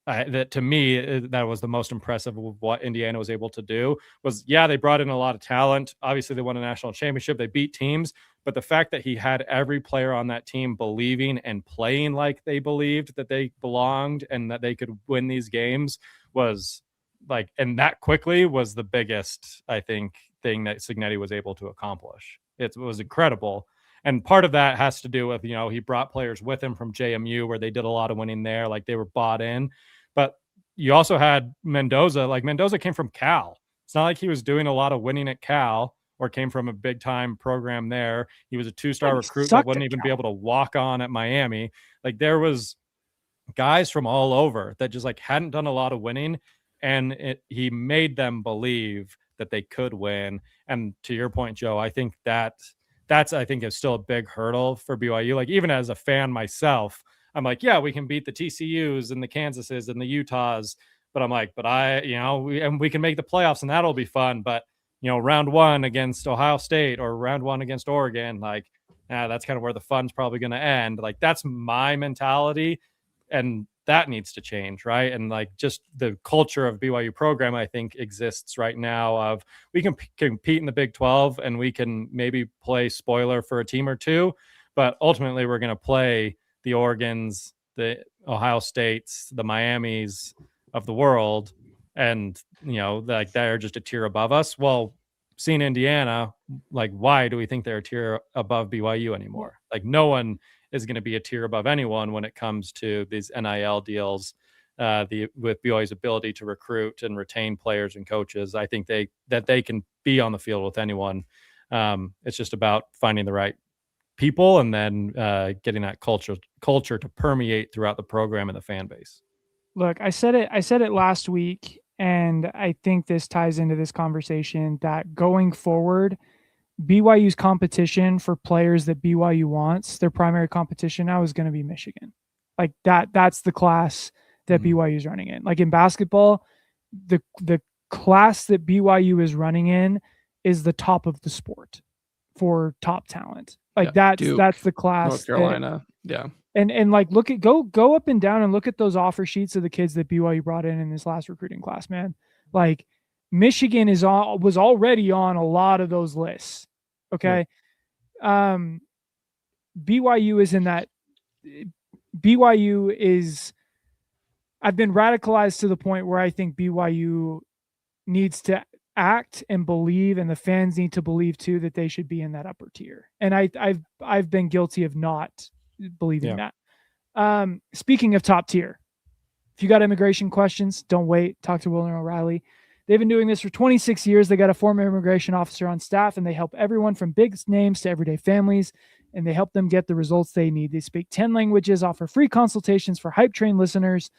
that, to me, that was the most impressive of what Indiana was able to do. Was, yeah, they brought in a lot of talent. Obviously, they won a national championship. They beat teams. But the fact that he had every player on that team believing and playing like they believed that they belonged and that they could win these games was like, and that quickly was the biggest, I think, thing that Cignetti was able to accomplish. It was incredible. And part of that has to do with, he brought players with him from JMU where they did a lot of winning there. Like, they were bought in. But you also had Mendoza. Like, Mendoza came from Cal. It's not like he was doing a lot of winning at Cal or came from a big time program there. He was a 2-star recruit that wouldn't even be able to walk on at Miami. Like, there was guys from all over that just like hadn't done a lot of winning, and he made them believe that they could win. And to your point, Joe, I think that's I think is still a big hurdle for BYU. Like, even as a fan myself, I'm like, yeah, we can beat the TCUs and the Kansases and the Utahs, but I'm like, we can make the playoffs and that'll be fun. But round one against Ohio State or round one against Oregon, like, that's kind of where the fun's probably going to end. Like, that's my mentality. And that needs to change, right? And like just the culture of BYU program, I think exists right now of we can compete in the Big 12 and we can maybe play spoiler for a team or two, but ultimately we're going to play the Oregons, the Ohio States, the Miamis of the world, and like they're just a tier above us. Well, seeing Indiana, like why do we think they're a tier above BYU anymore? Like no one is going to be a tier above anyone when it comes to these NIL deals. With BYU's ability to recruit and retain players and coaches, I think they can be on the field with anyone. It's just about finding the right people and then getting that culture to permeate throughout the program and the fan base. Look, I said it last week, and I think this ties into this conversation that going forward, BYU's competition for players that BYU wants, their primary competition now is going to be Michigan. Like that's the class that BYU is running in. Like in basketball, the class that BYU is running in is the top of the sport for top talent. Like that's the class. North Carolina. And like go up and down and look at those offer sheets of the kids that BYU brought in this last recruiting class, man. Like Michigan was already on a lot of those lists. Okay. BYU is in that. BYU is, I've been radicalized to the point where I think BYU needs to act and believe, and the fans need to believe too, that they should be in that upper tier. And I've been guilty of not believing that. Speaking of top tier, if you got immigration questions, don't wait. Talk to Will and O'Reilly. They've been doing this for 26 years. They got a former immigration officer on staff, and they help everyone from big names to everyday families, and they help them get the results they need. They speak 10 languages, offer free consultations for Hype Train listeners.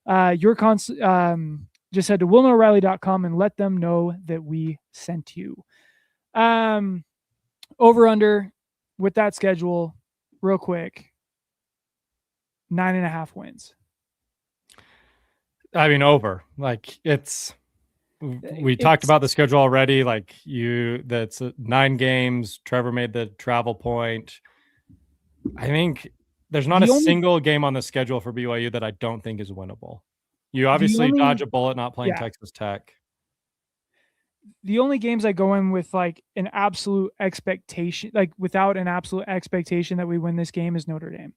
Just head to willandoreilly.com and let them know that we sent you. Over under with that schedule, real quick, 9.5 wins. I mean, over. Like we talked about the schedule already. Like that's 9 games. Trevor made the travel point. I think there's not a single game on the schedule for BYU that I don't think is winnable. You obviously dodge a bullet not playing Texas Tech. The only games I go in with like an absolute expectation, like without an absolute expectation that we win this game, is Notre Dame.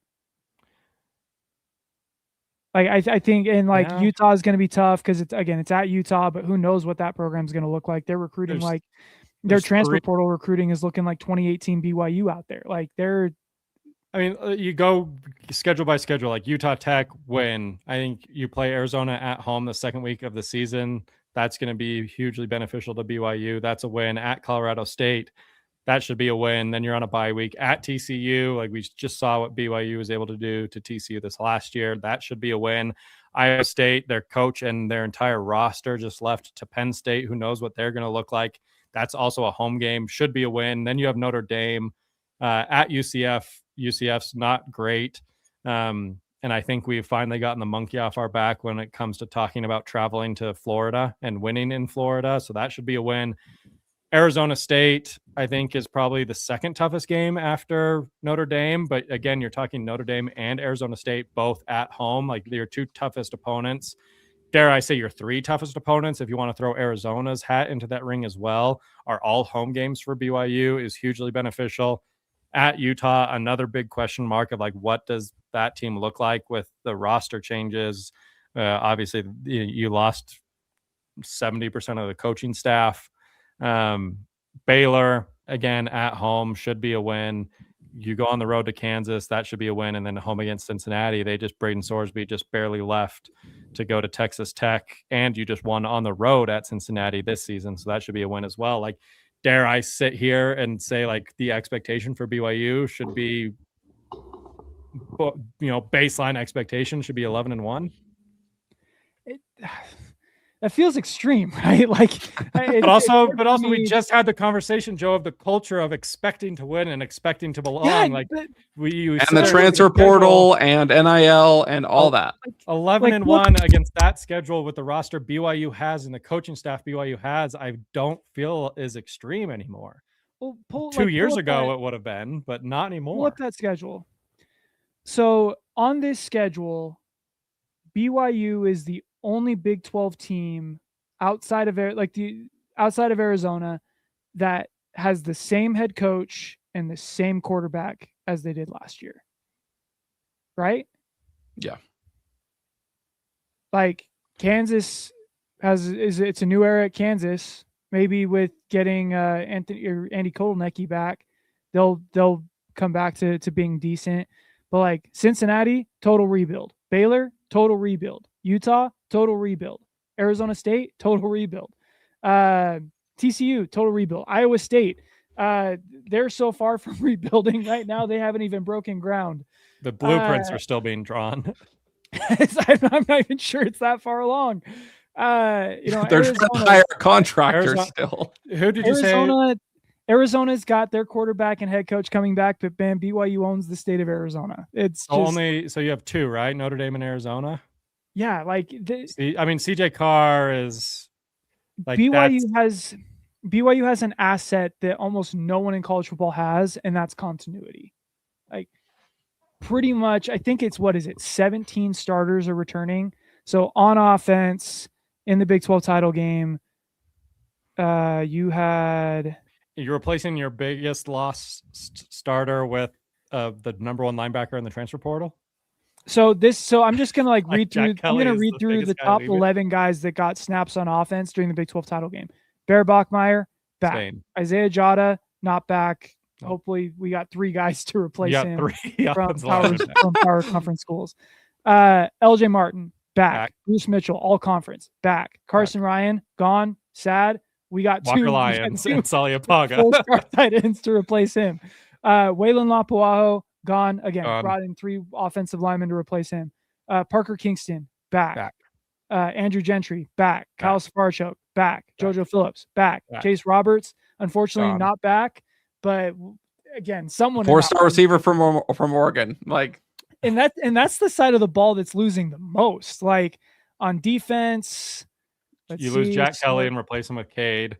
Like I think, and like Utah is going to be tough because it's at Utah, but who knows what that program is going to look like. They're recruiting their transfer portal recruiting is looking like 2018 BYU out there. Like you go schedule by schedule, like Utah Tech win. I think you play Arizona at home the second week of the season. That's going to be hugely beneficial to BYU. That's a win. At Colorado State, that should be a win. Then you're on a bye week at TCU. Like we just saw what BYU was able to do to TCU this last year. That should be a win. Iowa State, their coach and their entire roster just left to Penn State. Who knows what they're going to look like? That's also a home game. Should be a win. Then you have Notre Dame at UCF. UCF's not great. And I think we've finally gotten the monkey off our back when it comes to talking about traveling to Florida and winning in Florida. So that should be a win. Arizona State, I think, is probably the second toughest game after Notre Dame. But again, you're talking Notre Dame and Arizona State both at home. Like your 2 toughest opponents. Dare I say your 3 toughest opponents, if you want to throw Arizona's hat into that ring as well, are all home games for BYU, is hugely beneficial. At Utah, another big question mark of like, what does that team look like with the roster changes? Obviously, you lost 70% of the coaching staff. Baylor, again, at home, should be a win. You go on the road to Kansas, that should be a win. And then home against Cincinnati, Braden Sorsby just barely left to go to Texas Tech. And you just won on the road at Cincinnati this season. So that should be a win as well. Like, dare I sit here and say like the expectation for BYU should be, baseline expectation should be 11-1. That feels extreme, right? Like, but also, we just had the conversation, Joe, of the culture of expecting to win and expecting to belong. And the transfer portal and NIL and all that. 11-1 against that schedule with the roster BYU has and the coaching staff BYU has, I don't feel is extreme anymore. Well, 2 years ago it would have been, but not anymore. Pull up that schedule. So on this schedule, BYU is the only Big 12 team outside of Arizona that has the same head coach and the same quarterback as they did last year. Right? Yeah. Like Kansas it's a new era at Kansas. Maybe with getting Andy Kotelnicki back, they'll come back to being decent. But like Cincinnati, total rebuild. Baylor, total rebuild. Utah, total rebuild. Arizona State, total rebuild. TCU, total rebuild. Iowa State, they're so far from rebuilding right now, they haven't even broken ground. The blueprints are still being drawn. I'm not even sure it's that far along. They're trying to hire a contractor still. Who did you say? Arizona's got their quarterback and head coach coming back, but man, BYU owns the state of Arizona. It's just, so you have two, right? Notre Dame and Arizona. Yeah, like CJ Carr is like BYU has an asset that almost no one in college football has, and that's continuity. Like pretty much, I think it's 17 starters are returning. So on offense in the Big 12 title game, you're replacing your biggest lost starter with the number one linebacker in the transfer portal. So I'm just gonna read through. I'm gonna read through the top 11 guys that got snaps on offense during the Big 12 title game. Bear Bachmeier back. Same. Isaiah Jada not back. No. Hopefully, we got 3 guys to replace him from power conference schools. LJ Martin back. Bruce Mitchell all conference back. Carson Ryan gone. Sad. We got Walker 2 Lyons and Sally Apaga. 4-star tight ends to replace him. Waylon Lapuaho gone again. Brought in 3 offensive linemen to replace him. Parker Kingston back. Andrew Gentry back. Kyle Safarchuk back. JoJo Phillips back. Chase Roberts unfortunately not back, but again, someone 4-star receiver from Oregon. And that's the side of the ball that's losing the most. Like on defense. Lose Jack Kelly and replace him with Cade.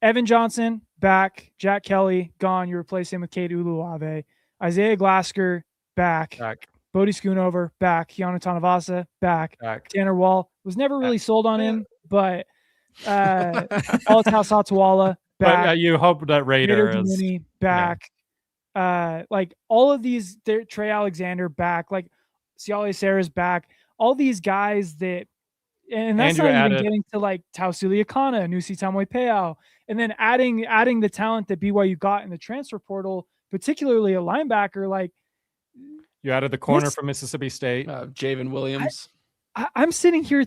Evan Johnson back. Jack Kelly gone. You replace him with Cade Uluave. Isaiah Glasker back. Bodie Schoonover back. Keanu Tanavasa back. Tanner Wall was never really sold on him, but Alatas Atawala back. But you hope that Raider is back. Like all of these, Trey Alexander back. Like Siale Sarah's back. All these guys that. And that's not even getting to Tausili Akana, Nusi Tamoipeau, and then adding the talent that BYU got in the transfer portal, particularly a linebacker. Like you added the corner from Mississippi State, Javen Williams. I'm sitting here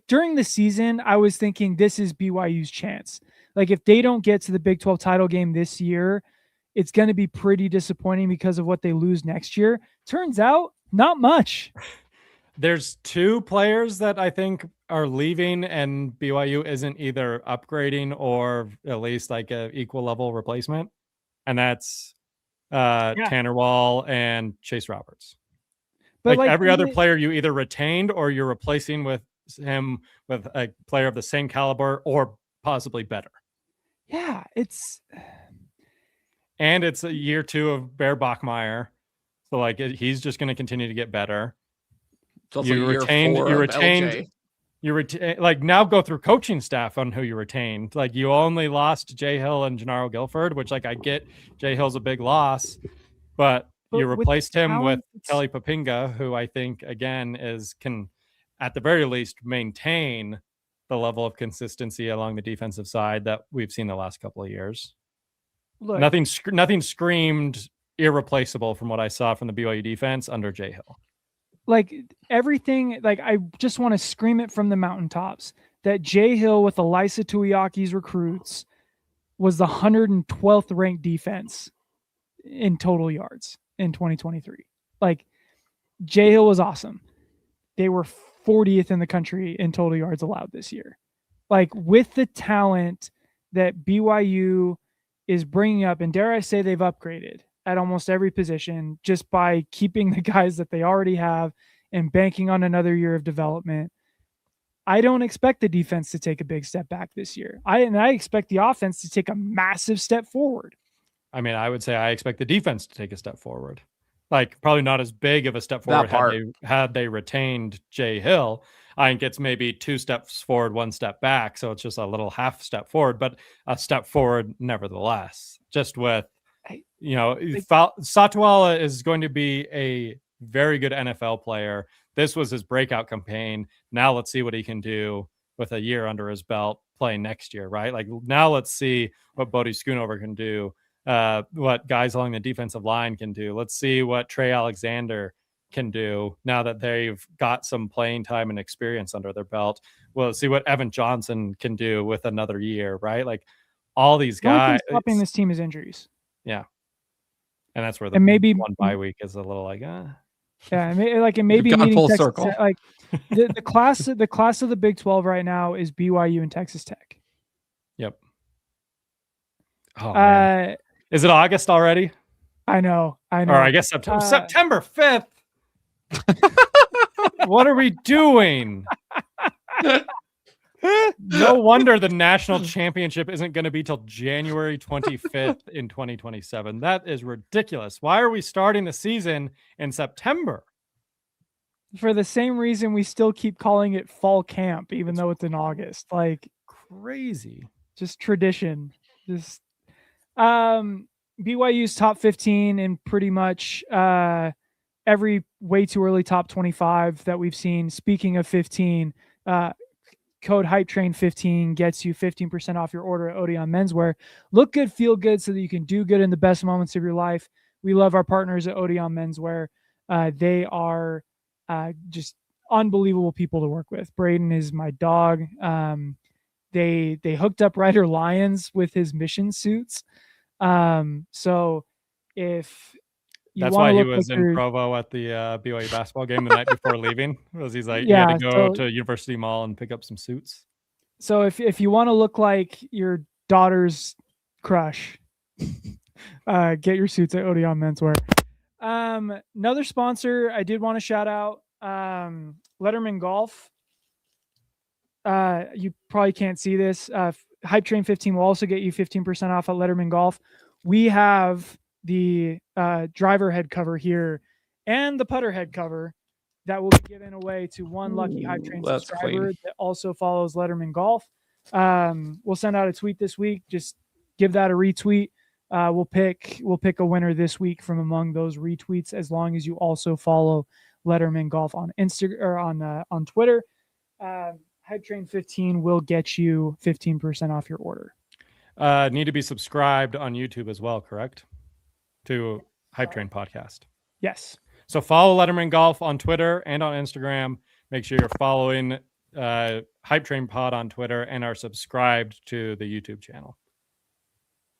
during the season, I was thinking this is BYU's chance. Like if they don't get to the Big 12 title game this year, it's going to be pretty disappointing because of what they lose next year. Turns out, not much. There's 2 players that I think are leaving and BYU isn't either upgrading or at least a equal level replacement. And that's Tanner Wall and Chase Roberts. But every other player you either retained or you're replacing with him with a player of the same caliber or possibly better. Yeah, it's a year 2 of Bear Bachmeier. So he's just going to continue to get better. You retained now go through coaching staff on who you retained. You only lost Jay Hill and Gennaro Guilford, which I get Jay Hill's a big loss, but you replaced him with Kelly Papinga, who I think again can at the very least maintain the level of consistency along the defensive side that we've seen the last couple of years. Look, nothing screamed irreplaceable from what I saw from the BYU defense under Jay Hill. Everything, I just want to scream it from the mountaintops that Jay Hill with Elisa Tuiaki's recruits was the 112th ranked defense in total yards in 2023. Jay Hill was awesome. They were 40th in the country in total yards allowed this year. With the talent that BYU is bringing up, and dare I say they've upgraded at almost every position just by keeping the guys that they already have and banking on another year of development. I don't expect the defense to take a big step back this year. I expect the offense to take a massive step forward. I mean, I would say I expect the defense to take a step forward. Like probably not as big of a step That forward had they retained Jay Hill. I think it's maybe 2 steps forward, 1 step back. So it's just a little half step forward, but a step forward nevertheless. Just with, Satuala is going to be a very good NFL player. This was his breakout campaign. Now let's see what he can do with a year under his belt playing next year, right? Like now let's see what Bodie Schoonover can do, what guys along the defensive line can do. Let's see what Trey Alexander can do now that they've got some playing time and experience under their belt. We'll see what Evan Johnson can do with another year, right? Like all these guys. Stopping this team is injuries. Yeah. And that's where the maybe one bye week is a little like, Yeah, it may be gone full Texas circle. Tech, like the class of the Big 12 right now is BYU and Texas Tech. Yep. Oh, man. Is it August already? I know. Or I guess September 5th. What are we doing? No wonder the national championship isn't going to be till January 25th in 2027. That is ridiculous. Why are we starting the season in September? For the same reason we still keep calling it fall camp, even though it's in August. Like crazy. Just tradition. Just BYU's top 15 in pretty much every way too early top 25 that we've seen. Speaking of 15, code HYPETRAIN15 gets you 15% off your order at Odeon Menswear. Look good, feel good, so that you can do good in the best moments of your life. We love our partners at Odeon Menswear. They are just unbelievable people to work with. Braden is my dog. They hooked up Ryder Lyons with his mission suits. So if that's why he was in Provo at the BYU basketball game the night before leaving. Was he's like, he had to go to University Mall and pick up some suits. So if you want to look like your daughter's crush, get your suits at Odeon Menswear. Another sponsor I did want to shout out, Letterman Golf. You probably can't see this. Hype Train 15 will also get you 15% off at Letterman Golf. We have the driver head cover here and the putter head cover that will be given away to one lucky Hype Train subscriber that also follows Letterman Golf. We'll send out a tweet this week. Just give that a retweet. We'll pick a winner this week from among those retweets, as long as you also follow Letterman Golf on Instagram or on Twitter. Hype Train 15 will get you 15% off your order. Need to be subscribed on YouTube as well, correct? To Hype Train Podcast. Yes. So follow Letterman Golf on Twitter and on Instagram. Make sure you're following Hype Train Pod on Twitter and are subscribed to the YouTube channel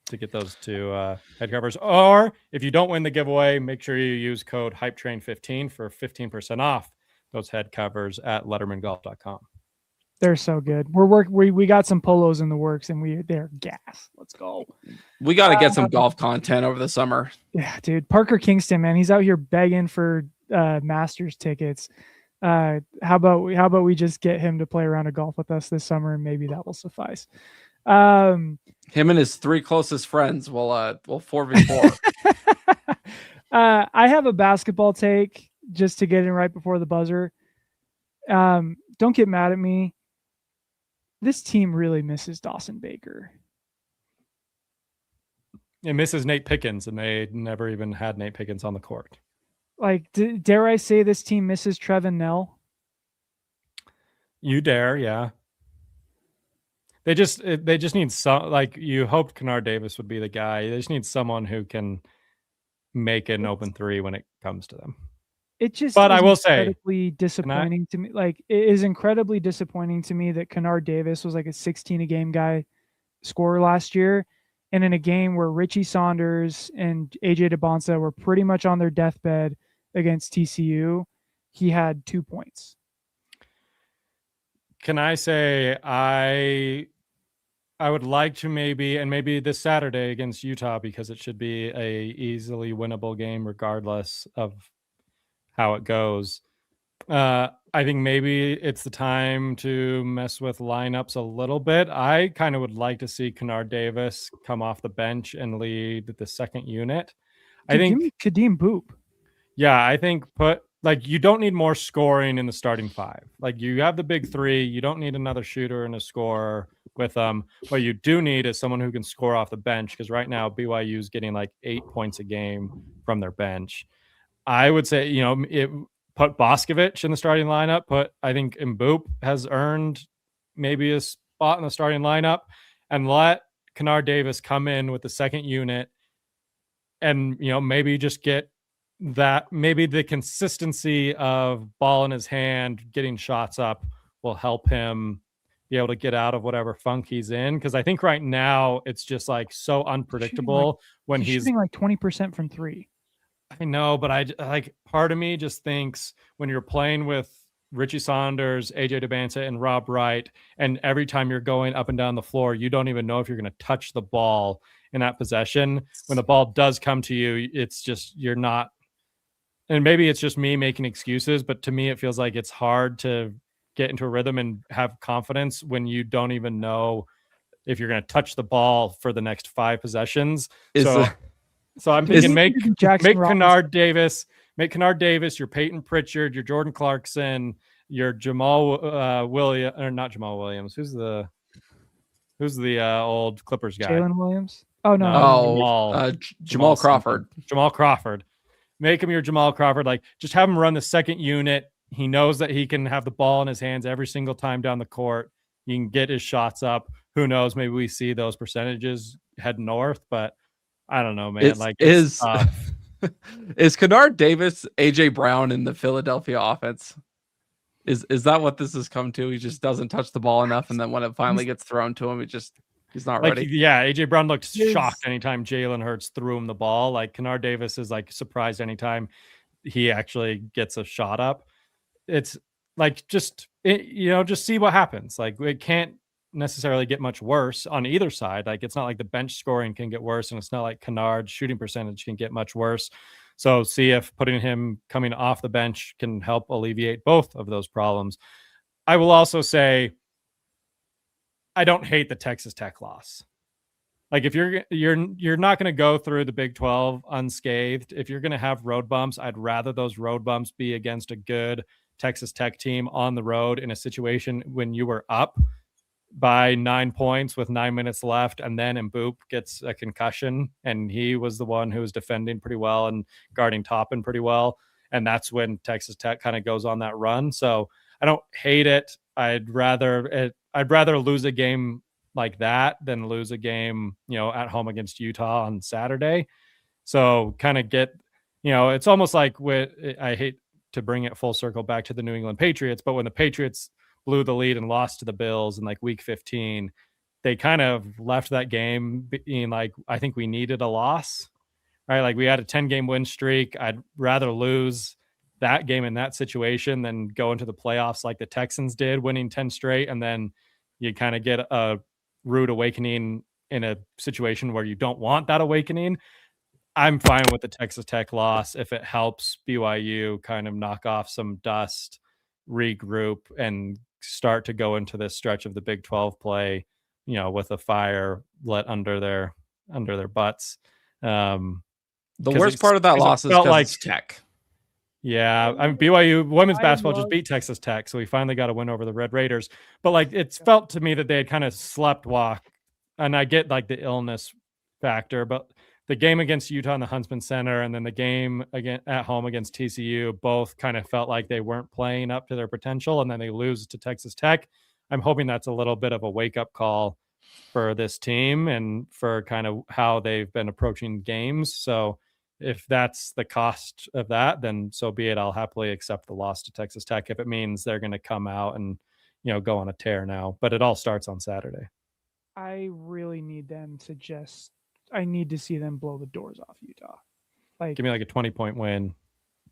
to get those two head covers. Or if you don't win the giveaway, make sure you use code HYPETRAIN15 for 15% off those head covers at lettermangolf.com. They're so good. We got some polos in the works, and they're gas. Let's go. We got to get some golf content over the summer. Yeah, dude. Parker Kingston, man, he's out here begging for Masters tickets. How about we just get him to play a round of golf with us this summer, and maybe that will suffice. Him and his 3 closest friends will 4v4. I have a basketball take just to get in right before the buzzer. Don't get mad at me. This team really misses Dawson Baker. It misses Nate Pickens, and they never even had Nate Pickens on the court. Like, dare I say this team misses Trevin Nell? You dare, yeah. They just need some, like, you hoped Kennard Davis would be the guy. They just need someone who can make an open three when it comes to them. It just, but I will say, incredibly disappointing to me. Like, it is incredibly disappointing to me that Kennard Davis was like a 16 a game guy scorer last year, and in a game where Richie Saunders and AJ DeBonsa were pretty much on their deathbed against TCU, he had 2 points. Can I say I would like to maybe this Saturday against Utah, because it should be a easily winnable game regardless of how it goes. I think maybe it's the time to mess with lineups a little bit. I kind of would like to see Kennard Davis come off the bench and lead the second unit. I think Kadeem Boop. Yeah, I think you don't need more scoring in the starting five. Like you have the big three, you don't need another shooter and a scorer with them. What you do need is someone who can score off the bench because right now BYU is getting like 8 points a game from their bench. I would say, put Boscovich in the starting lineup. I think Mboop has earned maybe a spot in the starting lineup, and let Kennard Davis come in with the second unit, and maybe just get that. Maybe the consistency of ball in his hand, getting shots up, will help him be able to get out of whatever funk he's in. Because I think right now it's just like so unpredictable when he's shooting like 20% from three. I know, but part of me just thinks when you're playing with Richie Saunders, AJ DeBanza, and Rob Wright, and every time you're going up and down the floor, you don't even know if you're going to touch the ball in that possession. When the ball does come to you, it's just you're not. And maybe it's just me making excuses, but to me, it feels like it's hard to get into a rhythm and have confidence when you don't even know if you're going to touch the ball for the next 5 possessions. So I'm thinking make Kennard Davis, your Peyton Pritchard, your Jordan Clarkson, your Jamal Williams, or not Jamal Williams. Who's the old Clippers guy? Jalen Williams. Oh no. Jamal Crawford. Jamal Crawford. Make him your Jamal Crawford. Like just have him run the second unit. He knows that he can have the ball in his hands every single time down the court. He can get his shots up. Who knows? Maybe we see those percentages head north, but I don't know, man. Is Kennard Davis AJ Brown in the Philadelphia offense? Is that what this has come to? He just doesn't touch the ball enough, and then when it finally gets thrown to him, he's not ready. Yeah, AJ Brown looked shocked anytime Jalen Hurts threw him the ball. Like Kennard Davis is like surprised anytime he actually gets a shot up. It's like just see what happens. Like it can't necessarily get much worse on either side. Like it's not like the bench scoring can get worse, and it's not like Kennard's shooting percentage can get much worse. So see if putting him coming off the bench can help alleviate both of those problems. I will also say I don't hate the Texas Tech loss. Like if you're not going to go through the Big 12 unscathed, if you're going to have road bumps, I'd rather those road bumps be against a good Texas Tech team on the road in a situation when you were up by 9 points with 9 minutes left, and then Mboop gets a concussion, and he was the one who was defending pretty well and guarding Toppin pretty well, and that's when Texas Tech kind of goes on that run. So I don't hate it. I'd rather lose a game like that than lose a game, at home against Utah on Saturday. So kind of get, it's almost like I hate to bring it full circle back to the New England Patriots, but when the Patriots blew the lead and lost to the Bills in like week 15, they kind of left that game being like, I think we needed a loss, right? Like we had a 10-game win streak. I'd rather lose that game in that situation than go into the playoffs like the Texans did, winning 10 straight. And then you kind of get a rude awakening in a situation where you don't want that awakening. I'm fine with the Texas Tech loss if it helps BYU kind of knock off some dust, regroup, and start to go into this stretch of the Big 12 play, with a fire lit under their butts. The worst part of that loss is like Tech. Yeah, I mean BYU women's basketball just beat Texas Tech, so we finally got a win over the Red Raiders. But like it's felt to me that they had kind of sleptwalk, and I get like the illness factor, but the game against Utah in the Huntsman Center and then the game again at home against TCU both kind of felt like they weren't playing up to their potential, and then they lose to Texas Tech. I'm hoping that's a little bit of a wake-up call for this team and for kind of how they've been approaching games. So if that's the cost of that, then so be it. I'll happily accept the loss to Texas Tech if it means they're going to come out and, go on a tear now. But it all starts on Saturday. I really need them to I need to see them blow the doors off Utah. Like give me like a 20-point win.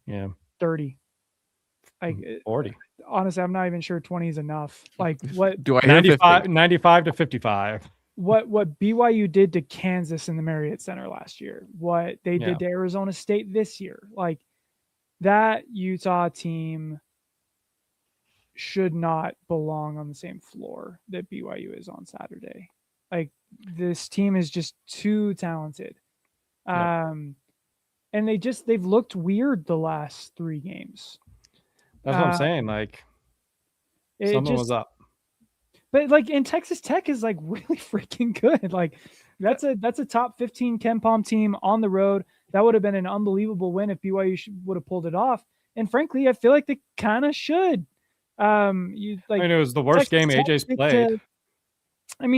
Yeah. 30. Like 40. Honestly, I'm not even sure 20 is enough. Like what do I hear? 95 to 55. What BYU did to Kansas in the Marriott Center last year, what they did to Arizona State this year, like that Utah team should not belong on the same floor that BYU is on Saturday. Like this team is just too talented. and they've looked weird the last 3 games. That's what I'm saying. Like something was up. But like, and Texas Tech is like really freaking good. Like that's a top 15 Ken Palm team on the road. That would have been an unbelievable win if BYU would have pulled it off. And frankly, I feel like they kind of should. I mean, it was the worst game AJ's played.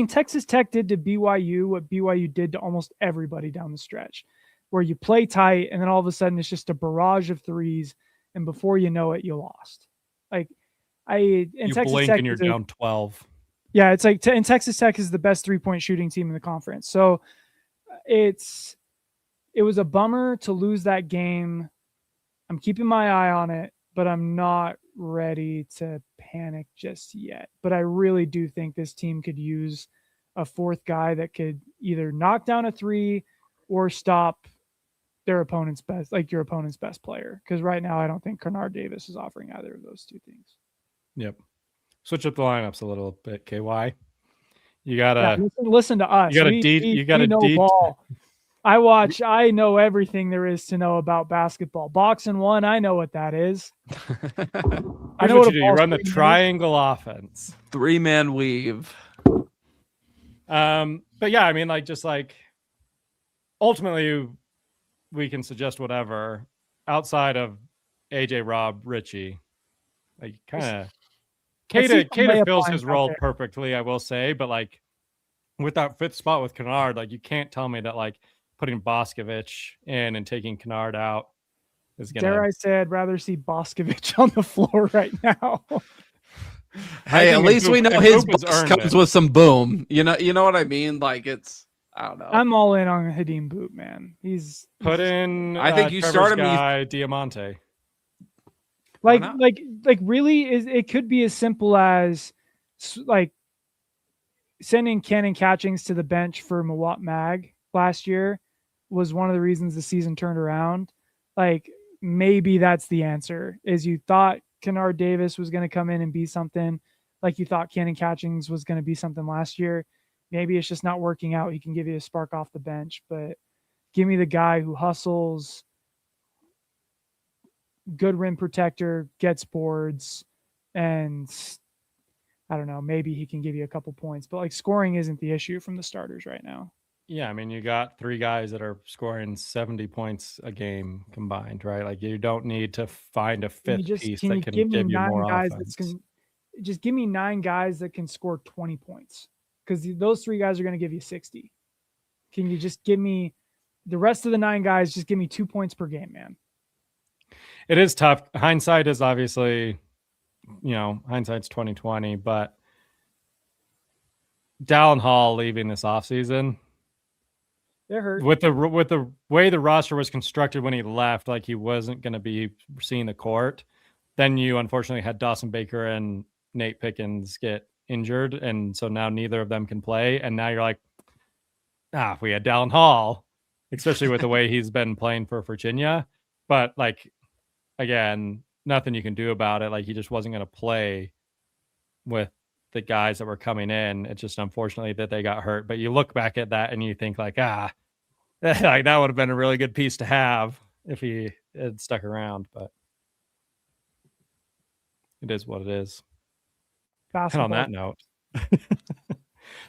Texas Tech did to BYU what BYU did to almost everybody down the stretch, where you play tight and then all of a sudden it's just a barrage of threes, and before you know it, you lost. Like you Texas blink Tech and you're down 12. Yeah, it's like, and Texas Tech is the best 3-point shooting team in the conference. So it was a bummer to lose that game. I'm keeping my eye on it, but I'm not ready to panic just yet. But I really do think this team could use a fourth guy that could either knock down a 3 or stop your opponent's best player. Because right now I don't think Kennard Davis is offering either of those 2 things. Yep. Switch up the lineups a little bit, KY. You gotta listen to us. You gotta know ball. I know everything there is to know about basketball. Boxing 1, I know what that is. I know what you do. You run the triangle offense. 3-man weave. But yeah, I mean, ultimately we can suggest whatever outside of AJ, Rob, Richie. Like kind of Kata fills his role perfectly, I will say, but like with that 5th spot with Kennard, like you can't tell me that like putting Boscovich in and taking Kennard out is gonna. Dare I say, I'd rather see Boscovich on the floor right now. Hey, at least we know his box comes with some boom. You know what I mean? Like I don't know. I'm all in on Hadim Boot, man. He's put in. I think you started me Diamante. Like really it could be as simple as like sending Cannon Catchings to the bench for Mawat Mag last year was one of the reasons the season turned around. Like maybe that's the answer, is you thought Kennard Davis was going to come in and be something, like you thought Cannon Catchings was going to be something last year. Maybe it's just not working out. He can give you a spark off the bench, but give me the guy who hustles, good rim protector, gets boards, and I don't know, maybe he can give you a couple points, but like scoring isn't the issue from the starters right now. Yeah, I mean, you got 3 guys that are scoring 70 points a game combined, right? Like you don't need to find a 5th piece that can give you more offense. Just give me 9 guys that can score 20 points, because those 3 guys are going to give you 60. Can you just give me the rest of the 9 guys? Just give me 2 points per game, man. It is tough. Hindsight is obviously, hindsight's 2020, but Dallin Hall leaving this offseason, it hurt. With the way the roster was constructed when he left, like he wasn't going to be seeing the court. Then you unfortunately had Dawson Baker and Nate Pickens get injured, and so now neither of them can play. And now you're like, we had Dallin Hall, especially with the way he's been playing for Virginia. But like, again, nothing you can do about it. Like he just wasn't going to play with the guys that were coming in. It's just unfortunately that they got hurt. But you look back at that and you think like, like that would have been a really good piece to have if he had stuck around. But it is what it is. Basketball. And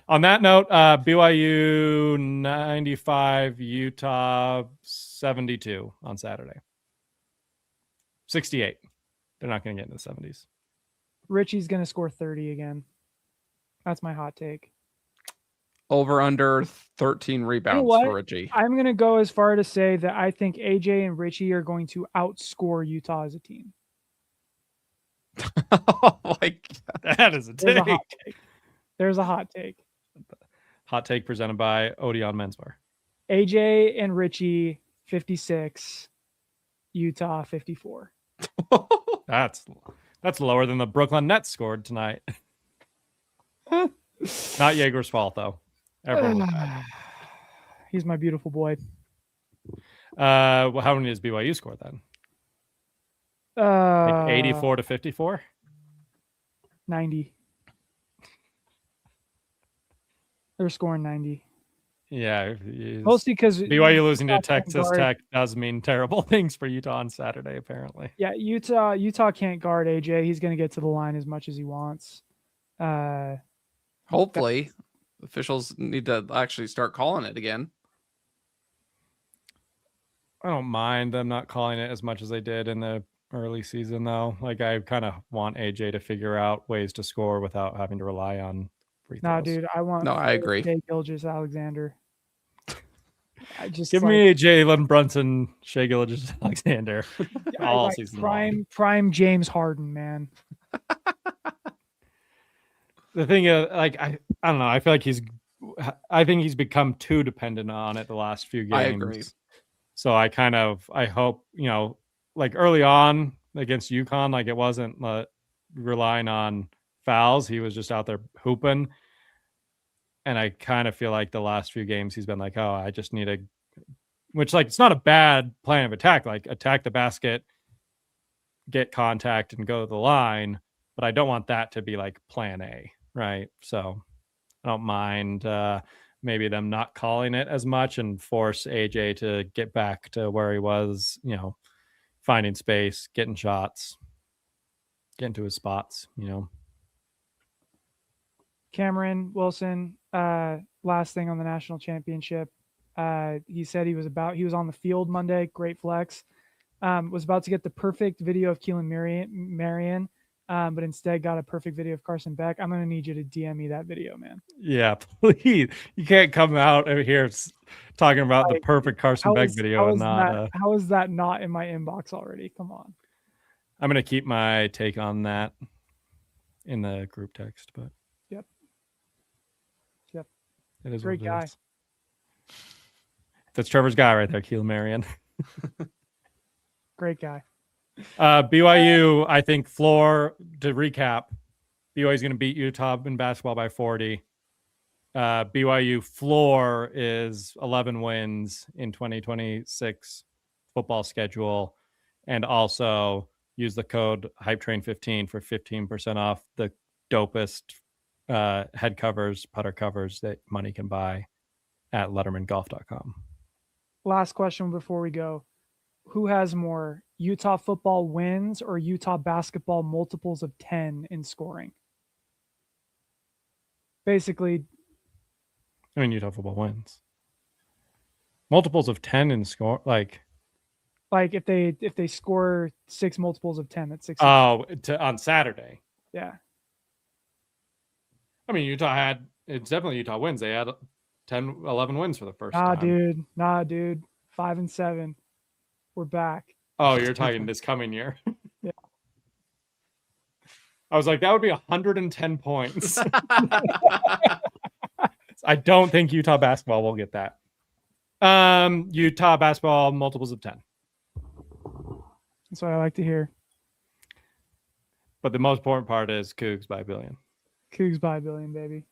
on that note, BYU 95, Utah 72 on Saturday. 68. They're not going to get in the 70s. Richie's going to score 30 again. That's my hot take. Over under 13 rebounds for Richie. I'm going to go as far to say that I think AJ and Richie are going to outscore Utah as a team. Oh my God. That is a take. There's a hot take. Hot take presented by Odeon Menswear. AJ and Richie 56, Utah 54. That's lower than the Brooklyn Nets scored tonight. Not Jaeger's fault though. Everyone was bad. He's my beautiful boy. How many does BYU score then? 84 to 54? 90. They're scoring 90. Yeah, Mostly because BYU losing to Utah can't Texas guard- Tech does mean terrible things for Utah on Saturday, apparently. Yeah, Utah can't guard AJ. He's going to get to the line as much as he wants. Hopefully, officials need to actually start calling it again. I don't mind them not calling it as much as they did in the early season, though. Like, I kind of want AJ to figure out ways to score without having to rely on free throws. Nah, dude, I want. No, I agree. Shai Gilgeous-Alexander. I just Give me Jalen Brunson, Shai Gilgeous-Alexander all like season long. prime James Harden, man. The thing is, like, I don't know. I feel like I think he's become too dependent on it the last few games. I agree. So I hope, like early on against UConn, like it wasn't relying on fouls. He was just out there hooping. And I kind of feel like the last few games he's been like, oh, I just need which, like, it's not a bad plan of attack. Like, attack the basket, get contact, and go to the line. But I don't want that to be like plan A, right? So I don't mind maybe them not calling it as much and force AJ to get back to where he was, finding space, getting shots, getting to his spots, Cameron Wilson, last thing on the national championship. He said he was on the field Monday. Great flex. Was about to get the perfect video of Keelan Marion, but instead got a perfect video of Carson Beck. I'm going to need you to DM me that video, man. Yeah, please. You can't come out over here talking about the perfect Carson Beck video and not. How is that not in my inbox already? Come on. I'm going to keep my take on that in the group text, but. Yep. It is great guy. That's Trevor's guy right there, Keelan Marion. Great guy. BYU, I think floor, to recap, BYU is going to beat Utah in basketball by 40. BYU floor is 11 wins in 2026 football schedule. And also use the code HYPETRAIN15 for 15% off the dopest head covers, putter covers that money can buy at lettermangolf.com. Last question before we go. Who has more, Utah football wins or Utah basketball multiples of 10 in scoring? Basically, I mean, Utah football wins. Multiples of 10 in score, like if they score 6 multiples of 10, that's 6. Oh, on Saturday. Yeah. I mean, it's definitely Utah wins. They had 10, 11 wins for the first time. Nah, dude. 5 and 7. We're back. Oh, you're talking this coming year? Yeah. I was like, that would be 110 points. I don't think Utah basketball will get that. Utah basketball multiples of 10. That's what I like to hear. But the most important part is Cougs by a billion. Cougs by a billion, baby.